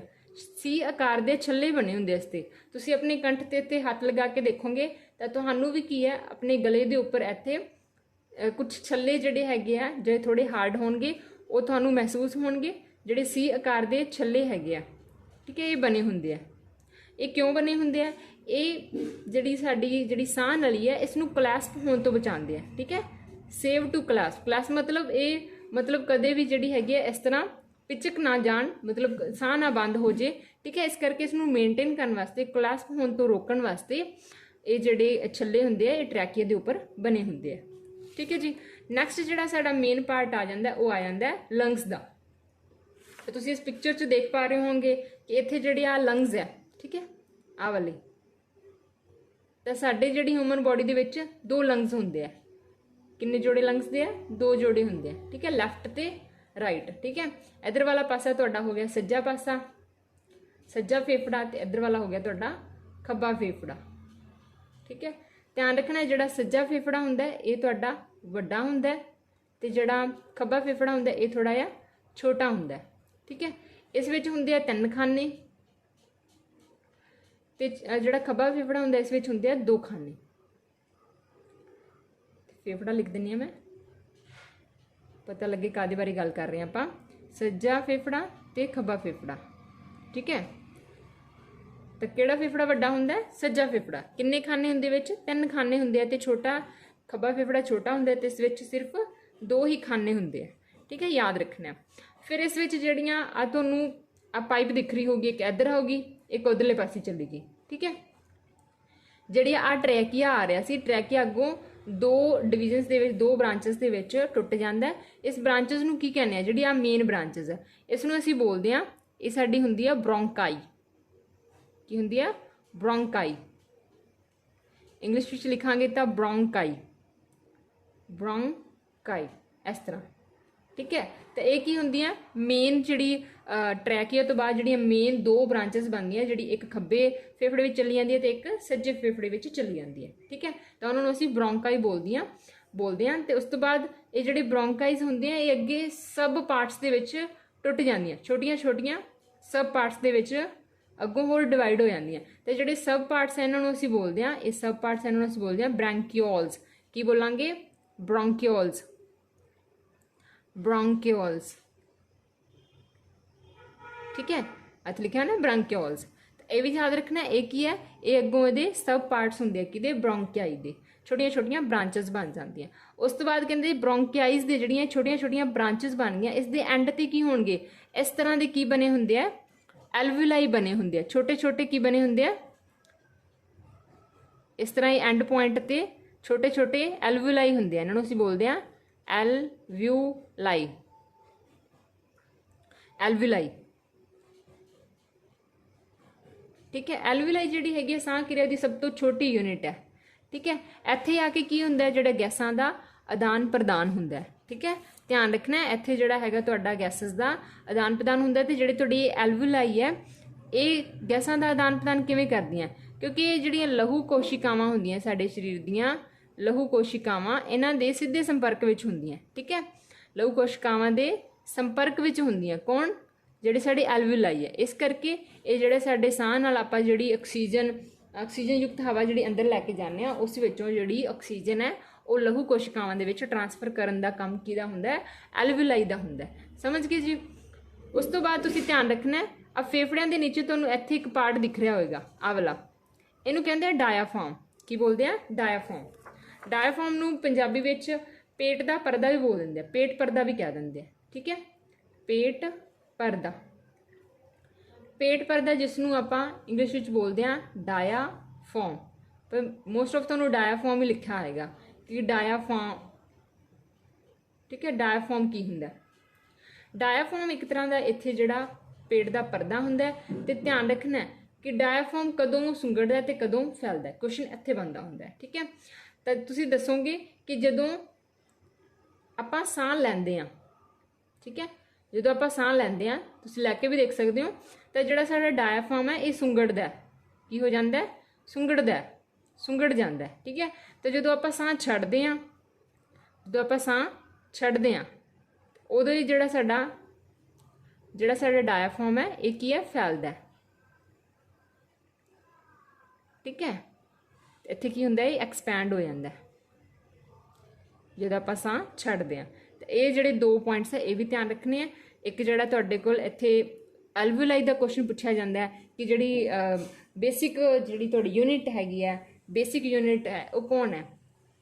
ਸੀ ਆਕਾਰ ਦੇ ਛੱਲੇ ਬਣੇ ਹੁੰਦੇ ਇਸ ਤੇ। ਤੁਸੀਂ ਆਪਣੇ ਕੰਠ ਤੇ ਇੱਥੇ ਹੱਥ ਲਗਾ ਕੇ ਦੇਖੋਗੇ ਤਾਂ ਤੁਹਾਨੂੰ ਵੀ ਕੀ ਹੈ, ਆਪਣੇ ਗਲੇ ਦੇ ਉੱਪਰ ਇੱਥੇ ਕੁਝ ਛੱਲੇ ਜਿਹੜੇ ਹੈਗੇ ਆ, ਜਿਹੜੇ ਥੋੜੇ ਹਾਰਡ ਹੋਣਗੇ, ਉਹ ਤੁਹਾਨੂੰ ਮਹਿਸੂਸ ਹੋਣਗੇ, ਜਿਹੜੇ ਸੀ ਆਕਾਰ ਦੇ ਛੱਲੇ ਹੈਗੇ ਆ, ਠੀਕ ਹੈ, ਇਹ ਬਣੇ ਹੁੰਦੇ ਆ। ਇਹ ਕਿਉਂ ਬਣੇ ਹੁੰਦੇ ਆ? ਇਹ ਜਿਹੜੀ ਸਾਡੀ ਜਿਹੜੀ ਸਾਹ ਨਲੀ ਹੈ ਇਸ ਨੂੰ ਕਲੈਸਪ ਹੋਣ ਤੋਂ ਬਚਾਉਂਦੇ ਆ, ਠੀਕ ਹੈ। ਸੇਵ ਟੂ ਕਲੈਸਪ, ਕਲੈਸਪ ਮਤਲਬ ਇਹ ਮਤਲਬ ਕਦੇ ਵੀ ਜਿਹੜੀ ਹੈਗੀ ਹੈ ਇਸ ਤਰ੍ਹਾਂ ਪਿਚਕ ਨਾ ਜਾਣ, ਮਤਲਬ ਸਾਹ ਨਾ ਬੰਦ ਹੋ ਜੇ, ਠੀਕ ਹੈ। ਇਸ ਕਰਕੇ ਇਸ ਨੂੰ ਮੇਨਟੇਨ ਕਰਨ ਵਾਸਤੇ, ਕਲੈਸਪ ਹੋਣ ਤੋਂ ਰੋਕਣ ਵਾਸਤੇ ਇਹ ਜਿਹੜੇ ਛੱਲੇ ਹੁੰਦੇ ਆ ਇਹ ਟਰੈਕੀਆ ਦੇ ਉੱਪਰ ਬਣੇ ਹੁੰਦੇ ਆ, ਠੀਕ ਹੈ ਜੀ। ਨੈਕਸਟ ਜਿਹੜਾ ਸਾਡਾ ਮੇਨ ਪਾਰਟ ਆ ਜਾਂਦਾ ਉਹ ਆ ਜਾਂਦਾ ਲੰਗਸ ਦਾ। ਤੇ ਤੁਸੀਂ ਇਸ ਪਿਕਚਰ 'ਚ ਦੇਖ ਪਾ ਰਹੇ ਹੋਵੋਗੇ ਕਿ ਇੱਥੇ ਜਿਹੜੀ ਆ ਲੰਗਸ ਹੈ, ਠੀਕ ਹੈ, ਆਹ ਵਾਲੀ। ਤਾਂ ਸਾਡੇ ਜਿਹੜੀ ਹਿਊਮਨ ਬੋਡੀ ਦੇ ਵਿੱਚ 2 ਲੰਗਸ ਹੁੰਦੇ ਆ। ਕਿੰਨੇ ਜੋੜੇ ਲੰਗਸ ਦੇ ਆ? 2 ਜੋੜੇ ਹੁੰਦੇ ਆ, ਠੀਕ ਹੈ, ਲੈਫਟ ਤੇ ਰਾਈਟ, ਠੀਕ ਹੈ। ਇਧਰ ਵਾਲਾ ਪਾਸਾ ਤੁਹਾਡਾ ਹੋ ਗਿਆ ਸੱਜਾ ਪਾਸਾ, ਸੱਜਾ ਫੇਫੜਾ, ਤੇ ਇਧਰ ਵਾਲਾ ਹੋ ਗਿਆ ਤੁਹਾਡਾ ਖੱਬਾ ਫੇਫੜਾ, ਠੀਕ ਹੈ। ਧਿਆਨ ਰੱਖਣਾ ਜਿਹੜਾ ਸੱਜਾ ਫੇਫੜਾ ਹੁੰਦਾ ਇਹ ਤੁਹਾਡਾ ਵੱਡਾ ਹੁੰਦਾ, ਤੇ ਜਿਹੜਾ ਖੱਬਾ ਫੇਫੜਾ ਹੁੰਦਾ ਇਹ ਥੋੜਾ ਜਿਹਾ ਛੋਟਾ ਹੁੰਦਾ, ਠੀਕ ਹੈ। ਇਸ ਵਿੱਚ ਹੁੰਦੇ ਆ 3 ਖਾਨੇ, ਤੇ ਜਿਹੜਾ ਖੱਬਾ ਫੇਫੜਾ ਹੁੰਦਾ ਇਸ ਵਿੱਚ ਹੁੰਦੇ ਆ 2 ਖਾਨੇ। ਫੇਫੜਾ ਲਿਖ ਦਿੰਨੀ ਆ ਮੈਂ, ਪਤਾ ਲੱਗੇ ਕਾਹਦੇ ਬਾਰੇ ਗੱਲ ਕਰ ਰਹੇ ਆਪਾਂ। ਸੱਜਾ ਫੇਫੜਾ ਤੇ ਖੱਬਾ ਫੇਫੜਾ, ਠੀਕ ਹੈ। ਤਾਂ ਕਿਹੜਾ ਫੇਫੜਾ ਵੱਡਾ ਹੁੰਦਾ? ਸੱਜਾ ਫੇਫੜਾ। ਕਿੰਨੇ ਖਾਨੇ ਹੁੰਦੇ ਵਿੱਚ? 3 ਖਾਨੇ ਹੁੰਦੇ ਆ, ਤੇ ਛੋਟਾ ਖੱਬਾ ਫੇਫੜਾ ਛੋਟਾ ਹੁੰਦਾ, ਤੇ ਇਸ ਵਿੱਚ ਸਿਰਫ 2 ਹੀ ਖਾਨੇ ਹੁੰਦੇ ਆ, ਠੀਕ ਹੈ, ਯਾਦ ਰੱਖਣਾ। ਫਿਰ ਇਸ ਵਿੱਚ ਜਿਹੜੀਆਂ ਆ ਤੁਹਾਨੂੰ ਆ ਪਾਈਪ ਦਿਖ ਰਹੀ ਹੋਗੀ, ਇੱਕ ਇੱਧਰ ਹੋਗੀ, ਇੱਕ ਉਧਰਲੇ ਪਾਸੇ ਚਲੀ ਗਈ, ਠੀਕ ਹੈ। ਜਿਹੜੀ ਆ ਟਰੈਕੀਆ ਆ ਰਿਹਾ ਸੀ, ਟਰੈਕੀਆ ਅੱਗੋਂ 2 ਡਿਵੀਜ਼ਨਸ ਦੇ ਵਿੱਚ, 2 ਬ੍ਰਾਂਚਸ ਦੇ ਵਿੱਚ ਟੁੱਟ ਜਾਂਦਾ। ਇਸ ਬ੍ਰਾਂਚਸ ਨੂੰ ਕੀ ਕਹਿੰਦੇ ਆ? ਜਿਹੜੀ ਆ ਮੇਨ ਬ੍ਰਾਂਚਸ ਆ, ਇਸ ਨੂੰ ਅਸੀਂ ਬੋਲਦੇ ਆ, ਇਹ ਸਾਡੀ ਹੁੰਦੀ ਆ ਬ੍ਰੌਂਕਾਈ। ਕੀ ਹੁੰਦੀ ਆ? ਬ੍ਰੌਂਕਾਈ। ਇੰਗਲਿਸ਼ ਵਿੱਚ ਲਿਖਾਂਗੇ ਤਾਂ ਬ੍ਰੌਂਕਾਈ, ਬ੍ਰੌਂਕਾਈ, ਇਸ ਤਰ੍ਹਾਂ, ਠੀਕ ਹੈ। ਤਾਂ ਇਹ ਕੀ ਹੁੰਦੀਆਂ? ਮੇਨ ਜਿਹੜੀ ਟਰੈਕੀਆ ਤੋਂ ਬਾਅਦ ਜਿਹੜੀਆਂ ਮੇਨ 2 ਬ੍ਰਾਂਚਸ ਬਣਦੀਆਂ, ਜਿਹੜੀ ਇੱਕ ਖੱਬੇ ਫੇਫੜੇ ਵਿੱਚ ਚਲੀ ਜਾਂਦੀ ਹੈ ਤੇ ਇੱਕ ਸੱਜੇ ਫੇਫੜੇ ਵਿੱਚ ਚਲੀ ਜਾਂਦੀ ਹੈ, ਠੀਕ ਹੈ। ਤਾਂ ਉਹਨਾਂ ਨੂੰ ਅਸੀਂ ਬ੍ਰੌਂਕਾਈ ਬੋਲਦੇ ਹਾਂ। ਤੇ ਉਸ ਤੋਂ ਬਾਅਦ ਇਹ ਜਿਹੜੇ ਬ੍ਰੌਂਕਾਈਜ਼ ਹੁੰਦੇ ਆ ਇਹ ਅੱਗੇ ਸਬ ਪਾਰਟਸ ਦੇ ਵਿੱਚ ਟੁੱਟ ਜਾਂਦੀਆਂ, ਛੋਟੀਆਂ ਸਬ ਪਾਰਟਸ ਦੇ ਵਿੱਚ ਅੱਗੋਂ ਹੋਰ ਡਿਵਾਈਡ ਹੋ ਜਾਂਦੀਆਂ। ਤੇ ਜਿਹੜੇ ਸਬ ਪਾਰਟਸ ਇਹਨਾਂ ਨੂੰ ਅਸੀਂ ਬੋਲਦੇ ਹਾਂ, ਇਹ ਸਬ ਪਾਰਟਸ ਇਹਨਾਂ ਨੂੰ ਅਸੀਂ ਬੋਲਦੇ ਹਾਂ ਬ੍ਰੈਂਕਿਓਲਸ। ਕੀ ਬੋਲਾਂਗੇ? ਬ੍ਰੌਂਕਿਓਲਸ, ਬ੍ਰੌਂਕਿਓਲਸ, ਠੀਕ ਹੈ। ਇੱਥੇ ਲਿਖਿਆ ਨਾ ਬ੍ਰੌਂਕਿਓਲਸ। ਇਹ ਵੀ ਯਾਦ ਰੱਖਣਾ, ਇਹ ਕੀ ਹੈ? ਇਹ ਅੱਗੋਂ ਇਹਦੇ ਸਬ ਪਾਰਟਸ ਹੁੰਦੇ ਆ ਕਿਹਦੇ? ਬ੍ਰੌਂਕਿਆਈ ਦੇ। ਛੋਟੀਆਂ ਬ੍ਰਾਂਚਸ ਬਣ ਜਾਂਦੀਆਂ। ਉਸ ਤੋਂ ਬਾਅਦ ਕਹਿੰਦੇ ਬ੍ਰੌਂਕਿਆਈਜ਼ ਦੇ ਜਿਹੜੀਆਂ ਛੋਟੀਆਂ ਬ੍ਰਾਂਚਸ ਬਣ ਗਈਆਂ, ਇਸ ਦੇ ਐਂਡ ਤੇ ਕੀ ਹੋਣਗੇ? ਇਸ ਤਰ੍ਹਾਂ ਦੇ ਕੀ ਬਣੇ ਹੁੰਦੇ ਆ? ਐਲਵੀਲਾਈ ਬਣੇ ਹੁੰਦੇ ਆ। ਛੋਟੇ ਕੀ ਬਣੇ ਹੁੰਦੇ ਆ? ਇਸ ਤਰ੍ਹਾਂ ਹੀ ਐਂਡ ਪੁਆਇੰਟ ਤੇ ਛੋਟੇ ਐਲਵੀਲਾਈ ਹੁੰਦੇ ਆ, ਇਹਨਾਂ ਨੂੰ ਅਸੀਂ ਬੋਲਦੇ ਆ ਐਲਵੀਓਲਾਈ, ਐਲਵੀਲਾਈ, ठीक है। एल्विलाई जिहड़ी हैगी साह किरिया की सब तो छोटी यूनिट है, ठीक है। इत्थे आके की हुंदा जिहड़ा गैसां दा आदान प्रदान हुंदा है, ठीक है। ध्यान रखना है इत्थे जिहड़ा हैगा तुहाडा गैसेस दा आदान प्रदान हुंदा है, ते जिहड़ी तुहाडी एल्विलाई है ये गैसां दा आदान प्रदान किवें करदियां, क्योंकि ये जिहड़ियां लहू कोशिकावां हुंदियां साडे शरीर दियां, लहू कोशिकावां इन्हां दे सीधे संपर्क विच हुंदियां, ठीक है। लहू कोशिकावां दे संपर्क विच हुंदियां कौन, जिहड़ी साडी एल्विलाई है। इस करके ये जिहड़े साडे साह नाल आपां जिहड़ी ऑक्सीजन युक्त हवा जिहड़ी अंदर लैके जाने आ, उस विचों जिहड़ी ऑक्सीजन है वो लहू कोशिकावां दे विच ट्रांसफर करन दा काम किहदा हुंदा है, एल्विलाई दा हुंदा है। समझ गए जी। उस तो बाद तुसीं ध्यान रखना है आ फेफड़िਆਂ ਦੇ नीचे तुहानूं ਇੱਥੇ एक पार्ट दिख रहा होएगा आ वाला, ਇਹਨੂੰ ਕਹਿੰਦੇ ਆ डायाफ्राम। की बोलते हैं डायाफ्राम। डायाफ्राम ਨੂੰ ਪੰਜਾਬੀ ਵਿੱਚ पेट ਦਾ ਪਰਦਾ ਵੀ बोल ਦਿੰਦੇ ਆ, पेट परदा भी कह ਦਿੰਦੇ ਆ, ठीक है। पेट परदा, पेट परदा जिसनों ਆਪਾਂ इंग्लिश ਵਿੱਚ बोलते हैं डायाफ्राम, पर मोस्ट ऑफ ਤੁਹਾਨੂੰ डायाफ्राम ही लिखा आएगा कि डायाफ्राम, ठीक है। डायाफ्राम की हुंदा, डायाफ्राम एक तरह का इत्थे जिहड़ा पेट का परदा हुंदा है। ते ध्यान रखना है कि डायाफ्राम कदों सुंगड़दा है ते कदों फैलदा है, क्वेश्चन इत्थे बनदा हुंदा है, ठीक है। तो तुसीं दसोगे कि जदों आपां साह लैंदे आ, ठीक है, जदों आपां साह लैंदे आ, तुसीं लैके भी देख सकदे हो, तो जिहड़ा साडा डायाफ्राम है ये सुंगड़दा है, की हो जांदा है, सुंगड़दा है, सुंगड़ जांदा है, ठीक है। तो जदों आपां साह छड्डदे आ, जदों आपां साह छड्डदे आ उदों ही जिहड़ा साडा डायाफ्राम है ये की है, फैलदा है, ठीक है। इत्थे की हुंदा है, एक्सपैंड हो जाता है जदों आपां साह छड्डदे आ। ते ये जिहड़े 2 पॉइंट्स है ये भी ध्यान रखने हैं। एक जिहड़ा तुहाडे कोल इत्थे एल्विलाई दा क्वेश्चन पुछया जाता है कि जिहड़ी बेसिक जिहड़ी तुहाडी यूनिट हैगी है, बेसिक यूनिट है वो कौन है,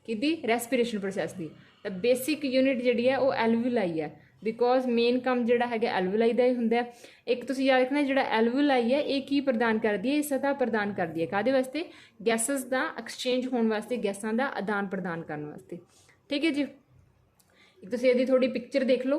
किहदी, रेस्पिरेशन प्रोसैस दी। तो बेसिक यूनिट जिहड़ी है वो एल्विलाई है, बिकॉज मेन काम जिहड़ा हैगा एल्विलाई दा ही हुंदा है। एक तुसीं याद रखना जिहड़ा एल्विलाई है ये की प्रदान करदी है, ये सतह प्रदान करदी है काहदे वास्ते, गैसेस दा एक्सचेंज होने वास्ते, गैसां दा आदान प्रदान करने वास्ते, ठीक है जी। एक तुसीं इहदी थोड़ी पिक्चर देख लो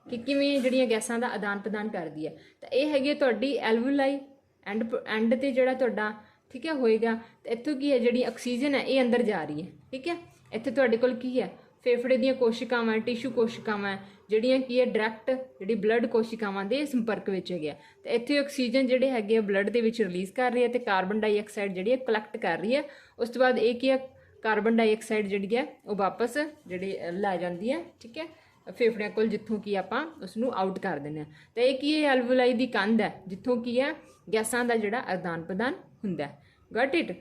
कि किवें जिहड़ियां गैसां दा आदान प्रदान करदी है। तो ये हैगी तुहाडी एल्विलाई, एंड ते जिहड़ा तुहाडा, ठीक है, होएगा। तो इत्थों की है जिहड़ी ऑक्सीजन है ये अंदर जा रही है, ठीक है। इत्थे तुहाडे कोल की है, फेफड़े दीयां कोशिकावां, टिशू कोशिकावां जिहड़ियां की है डायरैक्ट जिहड़ी ब्लड कोशिकावां दे संपर्क विच हैगे। तो इत्थे ऑक्सीजन जिहड़े हैगे ब्लड दे विच रिलीज़ कर रही है, तो कार्बन डाइऑक्साइड जिहड़ी है कलैक्ट कर रही है। उस तो बाद एक है कार्बन डाइऑक्साइड जिहड़ी है वो वापस जिहड़ी लै जांदी है, ठीक है, फेफड़िਆਂ कोल, जिथों की आपां उसनूं आउट कर दिंदे हां। तो ये की है, एल्विलाई दी कंध है जिथों की है गैसां दा जिहड़ा आदान प्रदान हुंदा है। Got it.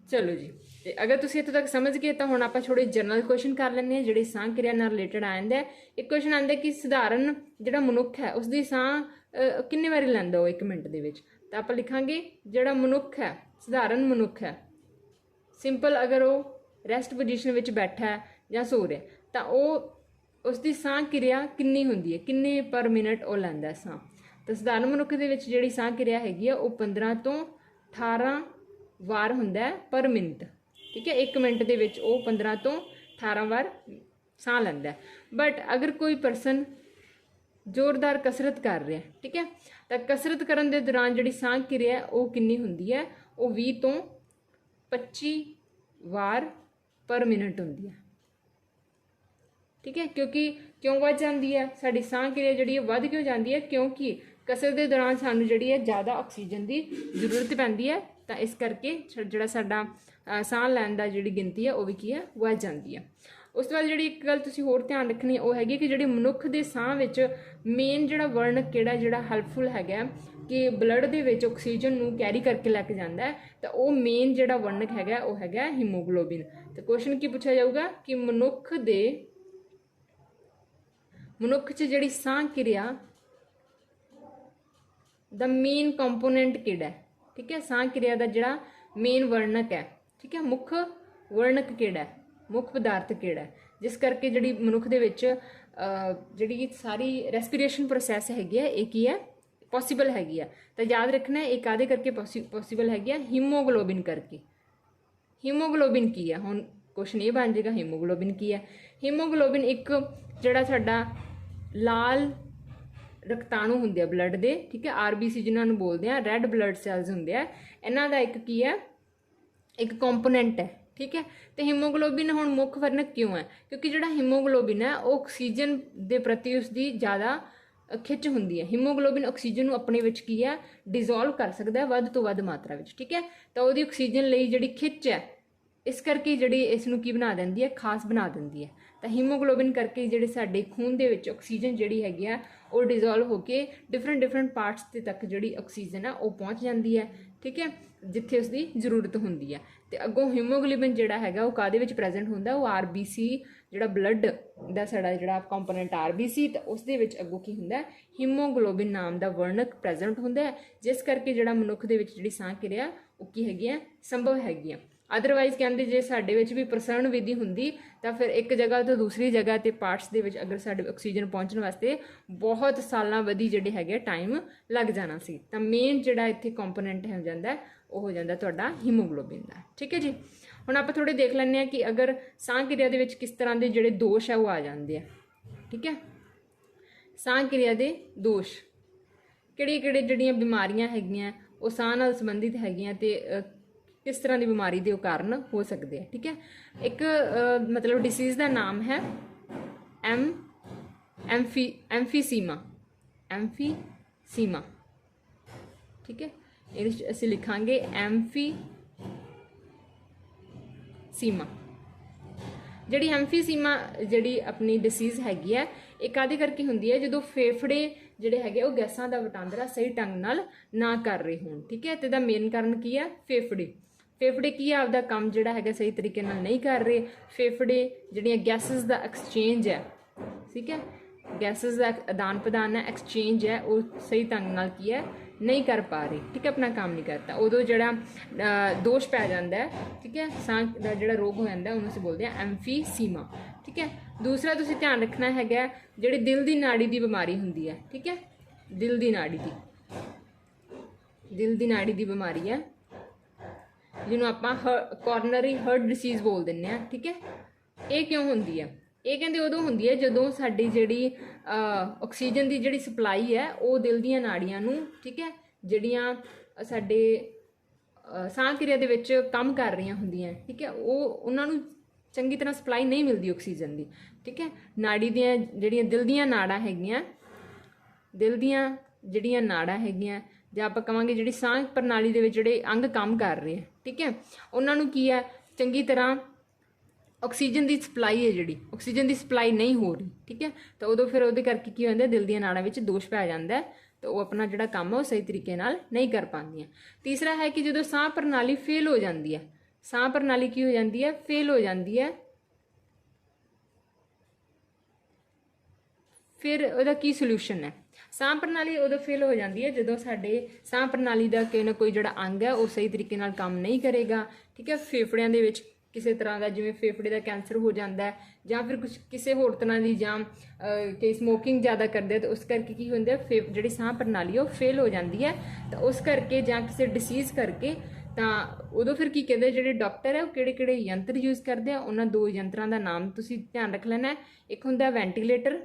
चलो जी, ते अगर तुसीं इत्थों तक समझ गए तो हुण आपां थोड़े जनरल क्वेश्चन कर लैंदे हां जिहड़े साह क्रिया नाल रिलेटेड आ जांदे। एक क्वेश्चन आंदा कि सधारण जिहड़ा मनुख है उसदी साह किन्ने वारी लैंदा हो 1 मिनट दे विच। तो आपां लिखांगे जिहड़ा मनुख है, सधारण मनुख है, सिंपल अगर वो रैस्ट पोजीशन विच बैठा है जां सो रहा है तो वो उसकी साह क्रिया किन्नी हुंदी है, किन्ने पर मिनट वो लैंदा साह। तो सधारण मनुख दे विच जिहड़ी साह क्रिया हैगी है वो 15 तो 18 वार हुंदा है पर मिनट, ठीक है। 1 मिनट दे विच वो 15 तो 18 वार साह लैंदा है। बट अगर कोई परसन जोरदार कसरत कर रहा है, ठीक है, तो कसरत करन दे दौरान जिहड़ी साह क्रिया है वो किन्नी हुंदी है, वो 20 तो 25 वार पर मिनट हुंदी है, ठीक है। क्योंकि क्यों वध जाती है साडी साह क्रिया जिहड़ी है वध क्यों जाती है, क्योंकि कसरत के दौरान सानू जिहड़ी है ज़्यादा ऑक्सीजन की जरूरत पैंदी है। तो इस करके जिहड़ा साडा साह लैण दा जिहड़ी गिनती है वो भी की है वध जाती है। उस तो बाद जिहड़ी एक गल तुसीं होर ध्यान रखनी है वो हैगी कि जिहड़ी मनुख दे साह विच मेन जिहड़ा वर्णक किहड़ा जिहड़ा हैल्पफुल हैगा कि ब्लड दे विच ऑक्सीजन नूं कैरी करके लैके जांदा है, तो वो मेन जिहड़ा वर्णक हैगा वो हैगा हीमोग्लोबिन। तो क्वेश्चन की पूछा जाऊगा कि मनुख च जिहड़ी साह क्रिया दा मेन कंपोनेंट किहड़ा है, ठीक है, साह क्रिया दा जिहड़ा मेन वर्णक है, ठीक है, मुख वर्णक किहड़ा है, मुख पदार्थ किहड़ा है, जिस करके जिहड़ी मनुख दे विच जिहड़ी सारी रेस्पिरेशन प्रोसैस हैगी है एक ही है पॉसीबल हैगी है। तो याद रखना है एक आदे करके पॉसीबल हैगी है, हीमोग्लोबिन करके। हीमोग्लोबिन की है, हुण क्वेश्चन ये बन जाएगा हीमोग्लोबिन की है। हीमोग्लोबिन एक जिहड़ा साडा ਰਕਤਾਣੂ ਹੁੰਦੇ ਆ ਬਲੱਡ ਦੇ, ਠੀਕ ਹੈ, RBC ਜਿਨ੍ਹਾਂ ਨੂੰ ਬੋਲਦੇ ਆ, ਰੈੱਡ ਬਲੱਡ ਸੈਲਸ ਹੁੰਦੇ ਆ, ਇਹਨਾਂ ਦਾ ਇੱਕ ਕੀ ਹੈ, ਇੱਕ ਕੰਪੋਨੈਂਟ ਹੈ, ਠੀਕ ਹੈ। ਤੇ ਹੀਮੋਗਲੋਬਿਨ ਹੁਣ ਮੁੱਖ ਵਰਨਕ ਕਿਉਂ ਹੈ? ਕਿਉਂਕਿ ਜਿਹੜਾ ਹੀਮੋਗਲੋਬਿਨ ਹੈ ਉਹ ਆਕਸੀਜਨ ਦੇ ਪ੍ਰਤੀ ਉਸਦੀ ਜ਼ਿਆਦਾ ਖਿੱਚ ਹੁੰਦੀ ਹੈ। ਹੀਮੋਗਲੋਬਿਨ ਆਕਸੀਜਨ ਨੂੰ ਆਪਣੇ ਵਿੱਚ ਕੀ ਹੈ, ਡਿਜ਼ੋਲਵ ਕਰ ਸਕਦਾ ਹੈ ਵੱਧ ਤੋਂ ਵੱਧ ਮਾਤਰਾ ਵਿੱਚ, ਠੀਕ ਹੈ। ਤਾਂ ਉਹਦੀ ਆਕਸੀਜਨ ਲਈ ਜਿਹੜੀ ਖਿੱਚ ਹੈ, ਇਸ ਕਰਕੇ ਜਿਹੜੀ ਇਸ ਨੂੰ ਕੀ ਬਣਾ ਦਿੰਦੀ ਹੈ, ਖਾਸ ਬਣਾ ਦਿੰਦੀ ਹੈ। ਤਾਂ ਹੀਮੋਗਲੋਬਿਨ ਕਰਕੇ ਜਿਹੜੇ ਸਾਡੇ ਖੂਨ ਦੇ ਵਿੱਚ ਆਕਸੀਜਨ ਜਿਹੜੀ ਹੈਗੀ ਆ ਉਹ ਡਿਜ਼ੋਲਵ ਹੋ ਕੇ ਡਿਫਰੈਂਟ ਪਾਰਟਸ ਤੇ ਤੱਕ ਜਿਹੜੀ ਆਕਸੀਜਨ ਆ ਉਹ ਪਹੁੰਚ ਜਾਂਦੀ ਹੈ, ਠੀਕ ਹੈ, ਜਿੱਥੇ ਉਸਦੀ ਜ਼ਰੂਰਤ ਹੁੰਦੀ ਹੈ। ਤੇ ਅੱਗੋਂ ਹੀਮੋਗਲੋਬਿਨ ਜਿਹੜਾ ਹੈਗਾ ਉਹ ਕਾਹਦੇ ਵਿੱਚ ਪ੍ਰੈਜ਼ੈਂਟ ਹੁੰਦਾ, ਉਹ RBC ਜਿਹੜਾ ਬਲੱਡ ਦਾ ਸਾਡਾ ਜਿਹੜਾ ਕੰਪੋਨੈਂਟ RBC, ਤਾਂ ਉਸ ਦੇ ਵਿੱਚ ਅੱਗੋਂ ਕੀ ਹੁੰਦਾ, ਹੀਮੋਗਲੋਬਿਨ ਨਾਮ ਦਾ ਵਰਨਕ ਪ੍ਰੈਜ਼ੈਂਟ ਹੁੰਦਾ ਹੈ, ਜਿਸ ਕਰਕੇ ਜਿਹੜਾ ਮਨੁੱਖ ਦੇ ਵਿੱਚ ਜਿਹੜੀ ਸਾਹ ਕਿਰਿਆ ਉਹ ਕੀ ਹੈਗੀ ਆ, ਸੰਭਵ ਹੈਗੀ ਆ। ਅਦਰਵਾਈਜ਼ ਕਹਿੰਦੇ ਜੇ ਸਾਡੇ ਵਿੱਚ ਵੀ ਪ੍ਰਸਰਣ ਵਿਧੀ ਹੁੰਦੀ ਤਾਂ ਫਿਰ ਇੱਕ ਜਗ੍ਹਾ ਤੋਂ ਦੂਸਰੀ ਜਗ੍ਹਾ ਤੇ ਪਾਰਟਸ ਦੇ ਵਿੱਚ ਅਗਰ ਸਾਡੇ ਆਕਸੀਜਨ ਪਹੁੰਚਣ ਵਾਸਤੇ ਬਹੁਤ ਸਾਲਾਂ ਵਧੀ ਜਿਹੜੇ ਹੈਗੇ ਟਾਈਮ ਲੱਗ ਜਾਣਾ ਸੀ। ਤਾਂ ਮੇਨ ਜਿਹੜਾ ਇੱਥੇ ਕੰਪੋਨੈਂਟ ਹੋ ਜਾਂਦਾ ਉਹ ਹੋ ਜਾਂਦਾ ਤੁਹਾਡਾ ਹੀਮੋਗਲੋਬਿਨ ਦਾ, ਠੀਕ ਹੈ ਜੀ। ਹੁਣ ਆਪਾਂ ਥੋੜੇ ਦੇਖ ਲੈਂਦੇ ਹਾਂ ਕਿ ਅਗਰ ਸਾਹ ਕਿਰਿਆ ਦੇ ਵਿੱਚ ਕਿਸ ਤਰ੍ਹਾਂ ਦੇ ਜਿਹੜੇ ਦੋਸ਼ ਹੈ ਉਹ ਆ ਜਾਂਦੇ ਆ, ਠੀਕ ਹੈ। ਸਾਹ ਕਿਰਿਆ ਦੇ ਦੋਸ਼ ਕਿਹੜੇ ਜਿਹੜੀਆਂ ਬਿਮਾਰੀਆਂ ਹੈਗੀਆਂ ਉਹ ਸਾਹ ਨਾਲ ਸੰਬੰਧਿਤ ਹੈਗੀਆਂ ਤੇ ਕਿਸ ਤਰ੍ਹਾਂ ਦੀ ਬਿਮਾਰੀ ਦੇ ਉਹ ਕਾਰਨ ਹੋ ਸਕਦੇ ਆ, ਠੀਕ ਹੈ। ਇੱਕ ਮਤਲਬ ਡਿਸੀਜ਼ ਦਾ ਨਾਮ ਹੈ ਐਮਫੀਸੀਮਾ, ਠੀਕ ਹੈ। ਇਹਦੇ ਵਿੱਚ ਅਸੀਂ ਲਿਖਾਂਗੇ ਐਮਫੀਸੀਮਾ। ਜਿਹੜੀ ਐਮਫੀਸੀਮਾ ਜਿਹੜੀ ਆਪਣੀ ਡਿਸੀਜ਼ ਹੈਗੀ ਹੈ ਇਹ ਕਾਹਦੇ ਕਰਕੇ ਹੁੰਦੀ ਹੈ, ਜਦੋਂ ਫੇਫੜੇ ਜਿਹੜੇ ਹੈਗੇ ਉਹ ਗੈਸਾਂ ਦਾ ਵਟਾਂਦਰਾ ਸਹੀ ਢੰਗ ਨਾਲ ਨਾ ਕਰ ਰਹੇ ਹੋਣ, ਠੀਕ ਹੈ। ਤੇ ਇਹਦਾ ਮੇਨ ਕਾਰਨ ਕੀ ਹੈ, ਫੇਫੜੇ ਕੀ ਹੈ ਆਪਦਾ ਕੰਮ ਜਿਹੜਾ ਹੈਗਾ ਸਹੀ ਤਰੀਕੇ ਨਾਲ ਨਹੀਂ ਕਰ ਰਹੇ। ਫੇਫੜੇ ਜਿਹੜੀਆਂ ਗੈਸਸ ਦਾ ਐਕਸਚੇਂਜ ਹੈ, ਠੀਕ ਹੈ, ਗੈਸਸ ਦਾ ਆਦਾਨ ਪ੍ਰਦਾਨ ਹੈ, ਐਕਸਚੇਂਜ ਹੈ, ਉਹ ਸਹੀ ਢੰਗ ਨਾਲ ਕੀ ਹੈ ਨਹੀਂ ਕਰ ਪਾ ਰਹੇ, ਠੀਕ ਹੈ, ਆਪਣਾ ਕੰਮ ਨਹੀਂ ਕਰਦਾ। ਉਦੋਂ ਜਿਹੜਾ ਦੋਸ਼ ਪੈ ਜਾਂਦਾ ਹੈ, ਠੀਕ ਹੈ, ਸਾਹ ਦਾ ਜਿਹੜਾ ਰੋਗ ਹੋ ਜਾਂਦਾ ਉਹਨੂੰ ਅਸੀਂ ਬੋਲਦੇ ਹਾਂ ਐਮਫੀਸੀਮਾ, ਠੀਕ ਹੈ। ਦੂਸਰਾ ਤੁਸੀਂ ਧਿਆਨ ਰੱਖਣਾ ਹੈਗਾ ਜਿਹੜੀ ਦਿਲ ਦੀ ਨਾੜੀ ਦੀ ਬਿਮਾਰੀ ਹੁੰਦੀ ਹੈ, ਠੀਕ ਹੈ, ਦਿਲ ਦੀ ਨਾੜੀ ਦੀ ਬਿਮਾਰੀ ਹੈ ਜਿਹਨੂੰ ਆਪਾਂ ਕੋਰਨਰੀ ਹਾਰਟ ਡਿਸੀਜ਼ ਬੋਲ ਦਿੰਦੇ ਹਾਂ, ਠੀਕ ਹੈ। ਇਹ ਕਿਉਂ ਹੁੰਦੀ ਹੈ? ਇਹ ਕਹਿੰਦੇ ਉਦੋਂ ਹੁੰਦੀ ਹੈ ਜਦੋਂ ਸਾਡੀ ਜਿਹੜੀ ਆਕਸੀਜਨ ਦੀ ਜਿਹੜੀ ਸਪਲਾਈ ਹੈ ਉਹ ਦਿਲ ਦੀਆਂ ਨਾੜੀਆਂ ਨੂੰ, ਠੀਕ ਹੈ, ਜਿਹੜੀਆਂ ਸਾਡੇ ਸਾਹ ਕਿਰਿਆ ਦੇ ਵਿੱਚ ਕੰਮ ਕਰ ਰਹੀਆਂ ਹੁੰਦੀਆਂ, ਠੀਕ ਹੈ, ਉਹਨਾਂ ਨੂੰ ਚੰਗੀ ਤਰ੍ਹਾਂ ਸਪਲਾਈ ਨਹੀਂ ਮਿਲਦੀ ਆਕਸੀਜਨ ਦੀ, ਠੀਕ ਹੈ। ਨਾੜੀ ਦੀਆਂ ਜਿਹੜੀਆਂ ਦਿਲ ਦੀਆਂ ਨਾੜਾਂ ਹੈਗੀਆਂ ਜਾਂ ਆਪਾਂ ਕਹਾਂਗੇ ਜਿਹੜੀ ਸਾਹ ਪ੍ਰਣਾਲੀ ਦੇ ਵਿੱਚ ਜਿਹੜੇ ਅੰਗ ਕੰਮ ਕਰ ਰਹੇ ਆ, ਠੀਕ ਹੈ, ਉਹਨਾਂ ਨੂੰ ਕੀ ਹੈ ਚੰਗੀ ਤਰ੍ਹਾਂ ਆਕਸੀਜਨ ਦੀ ਸਪਲਾਈ ਹੈ, ਜਿਹੜੀ ਆਕਸੀਜਨ ਦੀ ਸਪਲਾਈ ਨਹੀਂ ਹੋ ਰਹੀ, ਠੀਕ ਹੈ। ਤਾਂ ਉਦੋਂ ਫਿਰ ਉਹਦੇ ਕਰਕੇ ਕੀ ਹੋ ਜਾਂਦਾ, ਦਿਲ ਦੀਆਂ ਨਾੜਾਂ ਵਿੱਚ ਦੋਸ਼ ਪੈ ਜਾਂਦਾ ਤਾਂ ਉਹ ਆਪਣਾ ਜਿਹੜਾ ਕੰਮ ਹੈ ਉਹ ਸਹੀ ਤਰੀਕੇ ਨਾਲ ਨਹੀਂ ਕਰ ਪਾਉਂਦੀਆਂ। ਤੀਸਰਾ ਹੈ ਕਿ ਜਦੋਂ ਸਾਹ ਪ੍ਰਣਾਲੀ ਫੇਲ ਹੋ ਜਾਂਦੀ ਹੈ, ਸਾਹ ਪ੍ਰਣਾਲੀ ਕੀ ਹੋ ਜਾਂਦੀ ਹੈ, ਫੇਲ ਹੋ ਜਾਂਦੀ ਹੈ, ਫਿਰ ਉਹਦਾ ਕੀ ਸੋਲੂਸ਼ਨ ਹੈ। ਸਾਹ ਪ੍ਰਣਾਲੀ ਉਦੋਂ ਫੇਲ ਹੋ ਜਾਂਦੀ ਹੈ ਜਦੋਂ ਸਾਡੇ ਸਾਹ ਪ੍ਰਣਾਲੀ ਦਾ ਕੋਈ ਨਾ ਕੋਈ ਜਿਹੜਾ ਅੰਗ ਹੈ ਉਹ ਸਹੀ ਤਰੀਕੇ ਨਾਲ ਕੰਮ ਨਹੀਂ ਕਰੇਗਾ, ਠੀਕ ਹੈ। ਫੇਫੜਿਆਂ ਦੇ ਵਿੱਚ ਕਿਸੇ ਤਰ੍ਹਾਂ ਦਾ ਜਿਵੇਂ ਫੇਫੜੇ ਦਾ ਕੈਂਸਰ ਹੋ ਜਾਂਦਾ ਜਾਂ ਫਿਰ ਕਿਸੇ ਹੋਰ ਤਰ੍ਹਾਂ ਦੀ, ਜਾਂ ਕਿ ਸਮੋਕਿੰਗ ਜ਼ਿਆਦਾ ਕਰਦੇ ਤਾਂ ਉਸ ਕਰਕੇ ਕੀ ਹੁੰਦਾ, ਜਿਹੜੀ ਸਾਹ ਪ੍ਰਣਾਲੀ ਉਹ ਫੇਲ ਹੋ ਜਾਂਦੀ ਹੈ। ਤਾਂ ਉਸ ਕਰਕੇ ਜਾਂ ਕਿਸੇ ਡਿਸੀਜ਼ ਕਰਕੇ ਤਾਂ ਉਦੋਂ ਫਿਰ ਕੀ ਕਹਿੰਦੇ, ਜਿਹੜੇ ਡਾਕਟਰ ਹੈ ਉਹ ਕਿਹੜੇ ਯੰਤਰ ਯੂਜ਼ ਕਰਦੇ ਆ, ਉਹਨਾਂ ਦੋ ਯੰਤਰਾਂ ਦਾ ਨਾਮ ਤੁਸੀਂ ਧਿਆਨ ਰੱਖ ਲੈਣਾ। ਇੱਕ ਹੁੰਦਾ ਵੈਂਟੀਲੇਟਰ,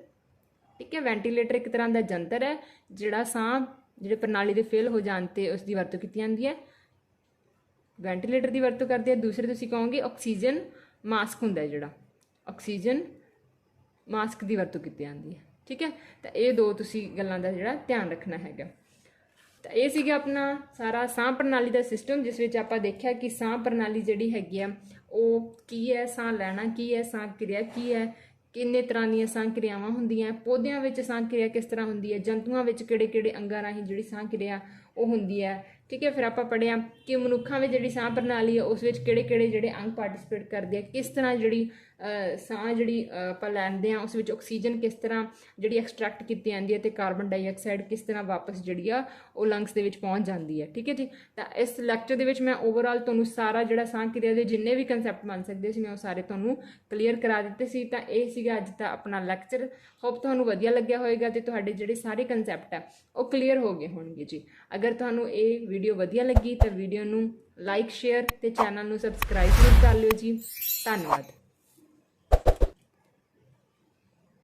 ਠੀਕ ਹੈ। ਵੈਂਟੀਲੇਟਰ ਇੱਕ ਤਰ੍ਹਾਂ ਦਾ ਯੰਤਰ ਹੈ ਜਿਹੜਾ ਸਾਹ ਜਿਹੜੇ ਪ੍ਰਣਾਲੀ ਦੇ ਫੇਲ ਹੋ ਜਾਣ ਤੇ ਉਸ ਦੀ ਵਰਤੋਂ ਕੀਤੀ ਜਾਂਦੀ ਹੈ, ਵੈਂਟੀਲੇਟਰ ਦੀ ਵਰਤੋਂ ਕਰਦੇ ਆ। ਦੂਸਰੇ ਤੁਸੀਂ ਕਹੋਗੇ ਆਕਸੀਜਨ ਮਾਸਕ ਹੁੰਦਾ ਜਿਹੜਾ, ਆਕਸੀਜਨ ਮਾਸਕ ਦੀ ਵਰਤੋਂ ਕੀਤੀ ਜਾਂਦੀ ਹੈ, ਠੀਕ ਹੈ। ਤਾਂ ਇਹ ਦੋ ਤੁਸੀਂ ਗੱਲਾਂ ਦਾ ਜਿਹੜਾ ਧਿਆਨ ਰੱਖਣਾ ਹੈਗਾ। ਤਾਂ ਇਹ ਸੀਗਾ ਆਪਣਾ ਸਾਰਾ ਸਾਹ ਪ੍ਰਣਾਲੀ ਦਾ ਸਿਸਟਮ, ਜਿਸ ਵਿੱਚ ਆਪਾਂ ਦੇਖਿਆ ਕਿ ਸਾਹ ਪ੍ਰਣਾਲੀ ਜਿਹੜੀ ਹੈਗੀ ਆ ਉਹ ਕੀ ਹੈ, ਸਾਹ ਲੈਣਾ ਕੀ ਹੈ, ਸਾਹ ਕਿਰਿਆ ਕੀ ਹੈ, ਕਿੰਨੇ ਤਰ੍ਹਾਂ ਦੀਆਂ ਸਾਹ ਕਿਰਿਆਵਾਂ ਹੁੰਦੀਆਂ, ਪੌਦਿਆਂ ਵਿੱਚ ਸਾਹ ਕਿਰਿਆ ਕਿਸ ਤਰ੍ਹਾਂ ਹੁੰਦੀ ਹੈ, ਜੰਤੂਆਂ ਵਿੱਚ ਕਿਹੜੇ ਅੰਗਾਂ ਰਾਹੀਂ ਜਿਹੜੀ ਸਾਹ ਕਿਰਿਆ ਉਹ ਹੁੰਦੀ ਹੈ, ਠੀਕ ਹੈ। ਫਿਰ ਆਪਾਂ ਪੜ੍ਹਿਆ ਕਿ ਮਨੁੱਖਾਂ ਵਿੱਚ ਜਿਹੜੀ ਸਾਹ ਪ੍ਰਣਾਲੀ ਹੈ ਉਸ ਵਿੱਚ ਕਿਹੜੇ ਜਿਹੜੇ ਅੰਗ ਪਾਰਟਿਸਿਪੇਟ ਕਰਦੇ ਆ, ਕਿਸ ਤਰ੍ਹਾਂ ਜਿਹੜੀ ਸਾਹ ਜਿਹੜੀ ਆਪਾਂ ਲੈਂਦੇ ਹਾਂ ਉਸ ਵਿੱਚ ਆਕਸੀਜਨ ਕਿਸ ਤਰ੍ਹਾਂ ਜਿਹੜੀ ਐਕਸਟਰੈਕਟ ਕੀਤੀ ਜਾਂਦੀ ਹੈ ਤੇ ਕਾਰਬਨ ਡਾਈਆਕਸਾਈਡ ਕਿਸ ਤਰ੍ਹਾਂ ਵਾਪਸ ਜਿਹੜੀ ਆ ਉਹ ਲੰਗਸ ਦੇ ਵਿੱਚ ਪਹੁੰਚ ਜਾਂਦੀ ਹੈ, ਠੀਕ ਹੈ ਜੀ। ਤਾਂ ਇਸ ਲੈਕਚਰ ਦੇ ਵਿੱਚ ਮੈਂ ਓਵਰਆਲ ਤੁਹਾਨੂੰ ਸਾਰਾ ਜਿਹੜਾ ਸਾਹ ਕਿਰਿਆ ਦੇ ਜਿੰਨੇ ਵੀ ਕਨਸੈਪਟ ਬਣ ਸਕਦੇ ਸੀ ਮੈਂ ਉਹ ਸਾਰੇ ਤੁਹਾਨੂੰ ਕਲੀਅਰ ਕਰਾ ਦਿੱਤੇ ਸੀ। ਤਾਂ ਇਹ ਸੀਗਾ ਅੱਜ ਦਾ ਆਪਣਾ ਲੈਕਚਰ। ਹੋਪ ਤੁਹਾਨੂੰ ਵਧੀਆ ਲੱਗਿਆ ਹੋਵੇਗਾ ਤੇ ਤੁਹਾਡੇ ਜਿਹੜੇ ਸਾਰੇ ਕਨਸੈਪਟ ਆ ਉਹ ਕਲੀਅਰ ਹੋ ਗਏ ਹੋਣਗੇ ਜੀ। ਅਗਰ ਤੁਹਾਨੂੰ ਇਹ ਵੀਡੀਓ ਵਧੀਆ ਲੱਗੀ ਤਾਂ ਵੀਡੀਓ ਨੂੰ ਲਾਈਕ, ਸ਼ੇਅਰ ਤੇ ਚੈਨਲ ਨੂੰ ਸਬਸਕ੍ਰਾਈਬ ਜ਼ਰੂਰ ਕਰ ਲਿਓ ਜੀ। ਧੰਨਵਾਦ।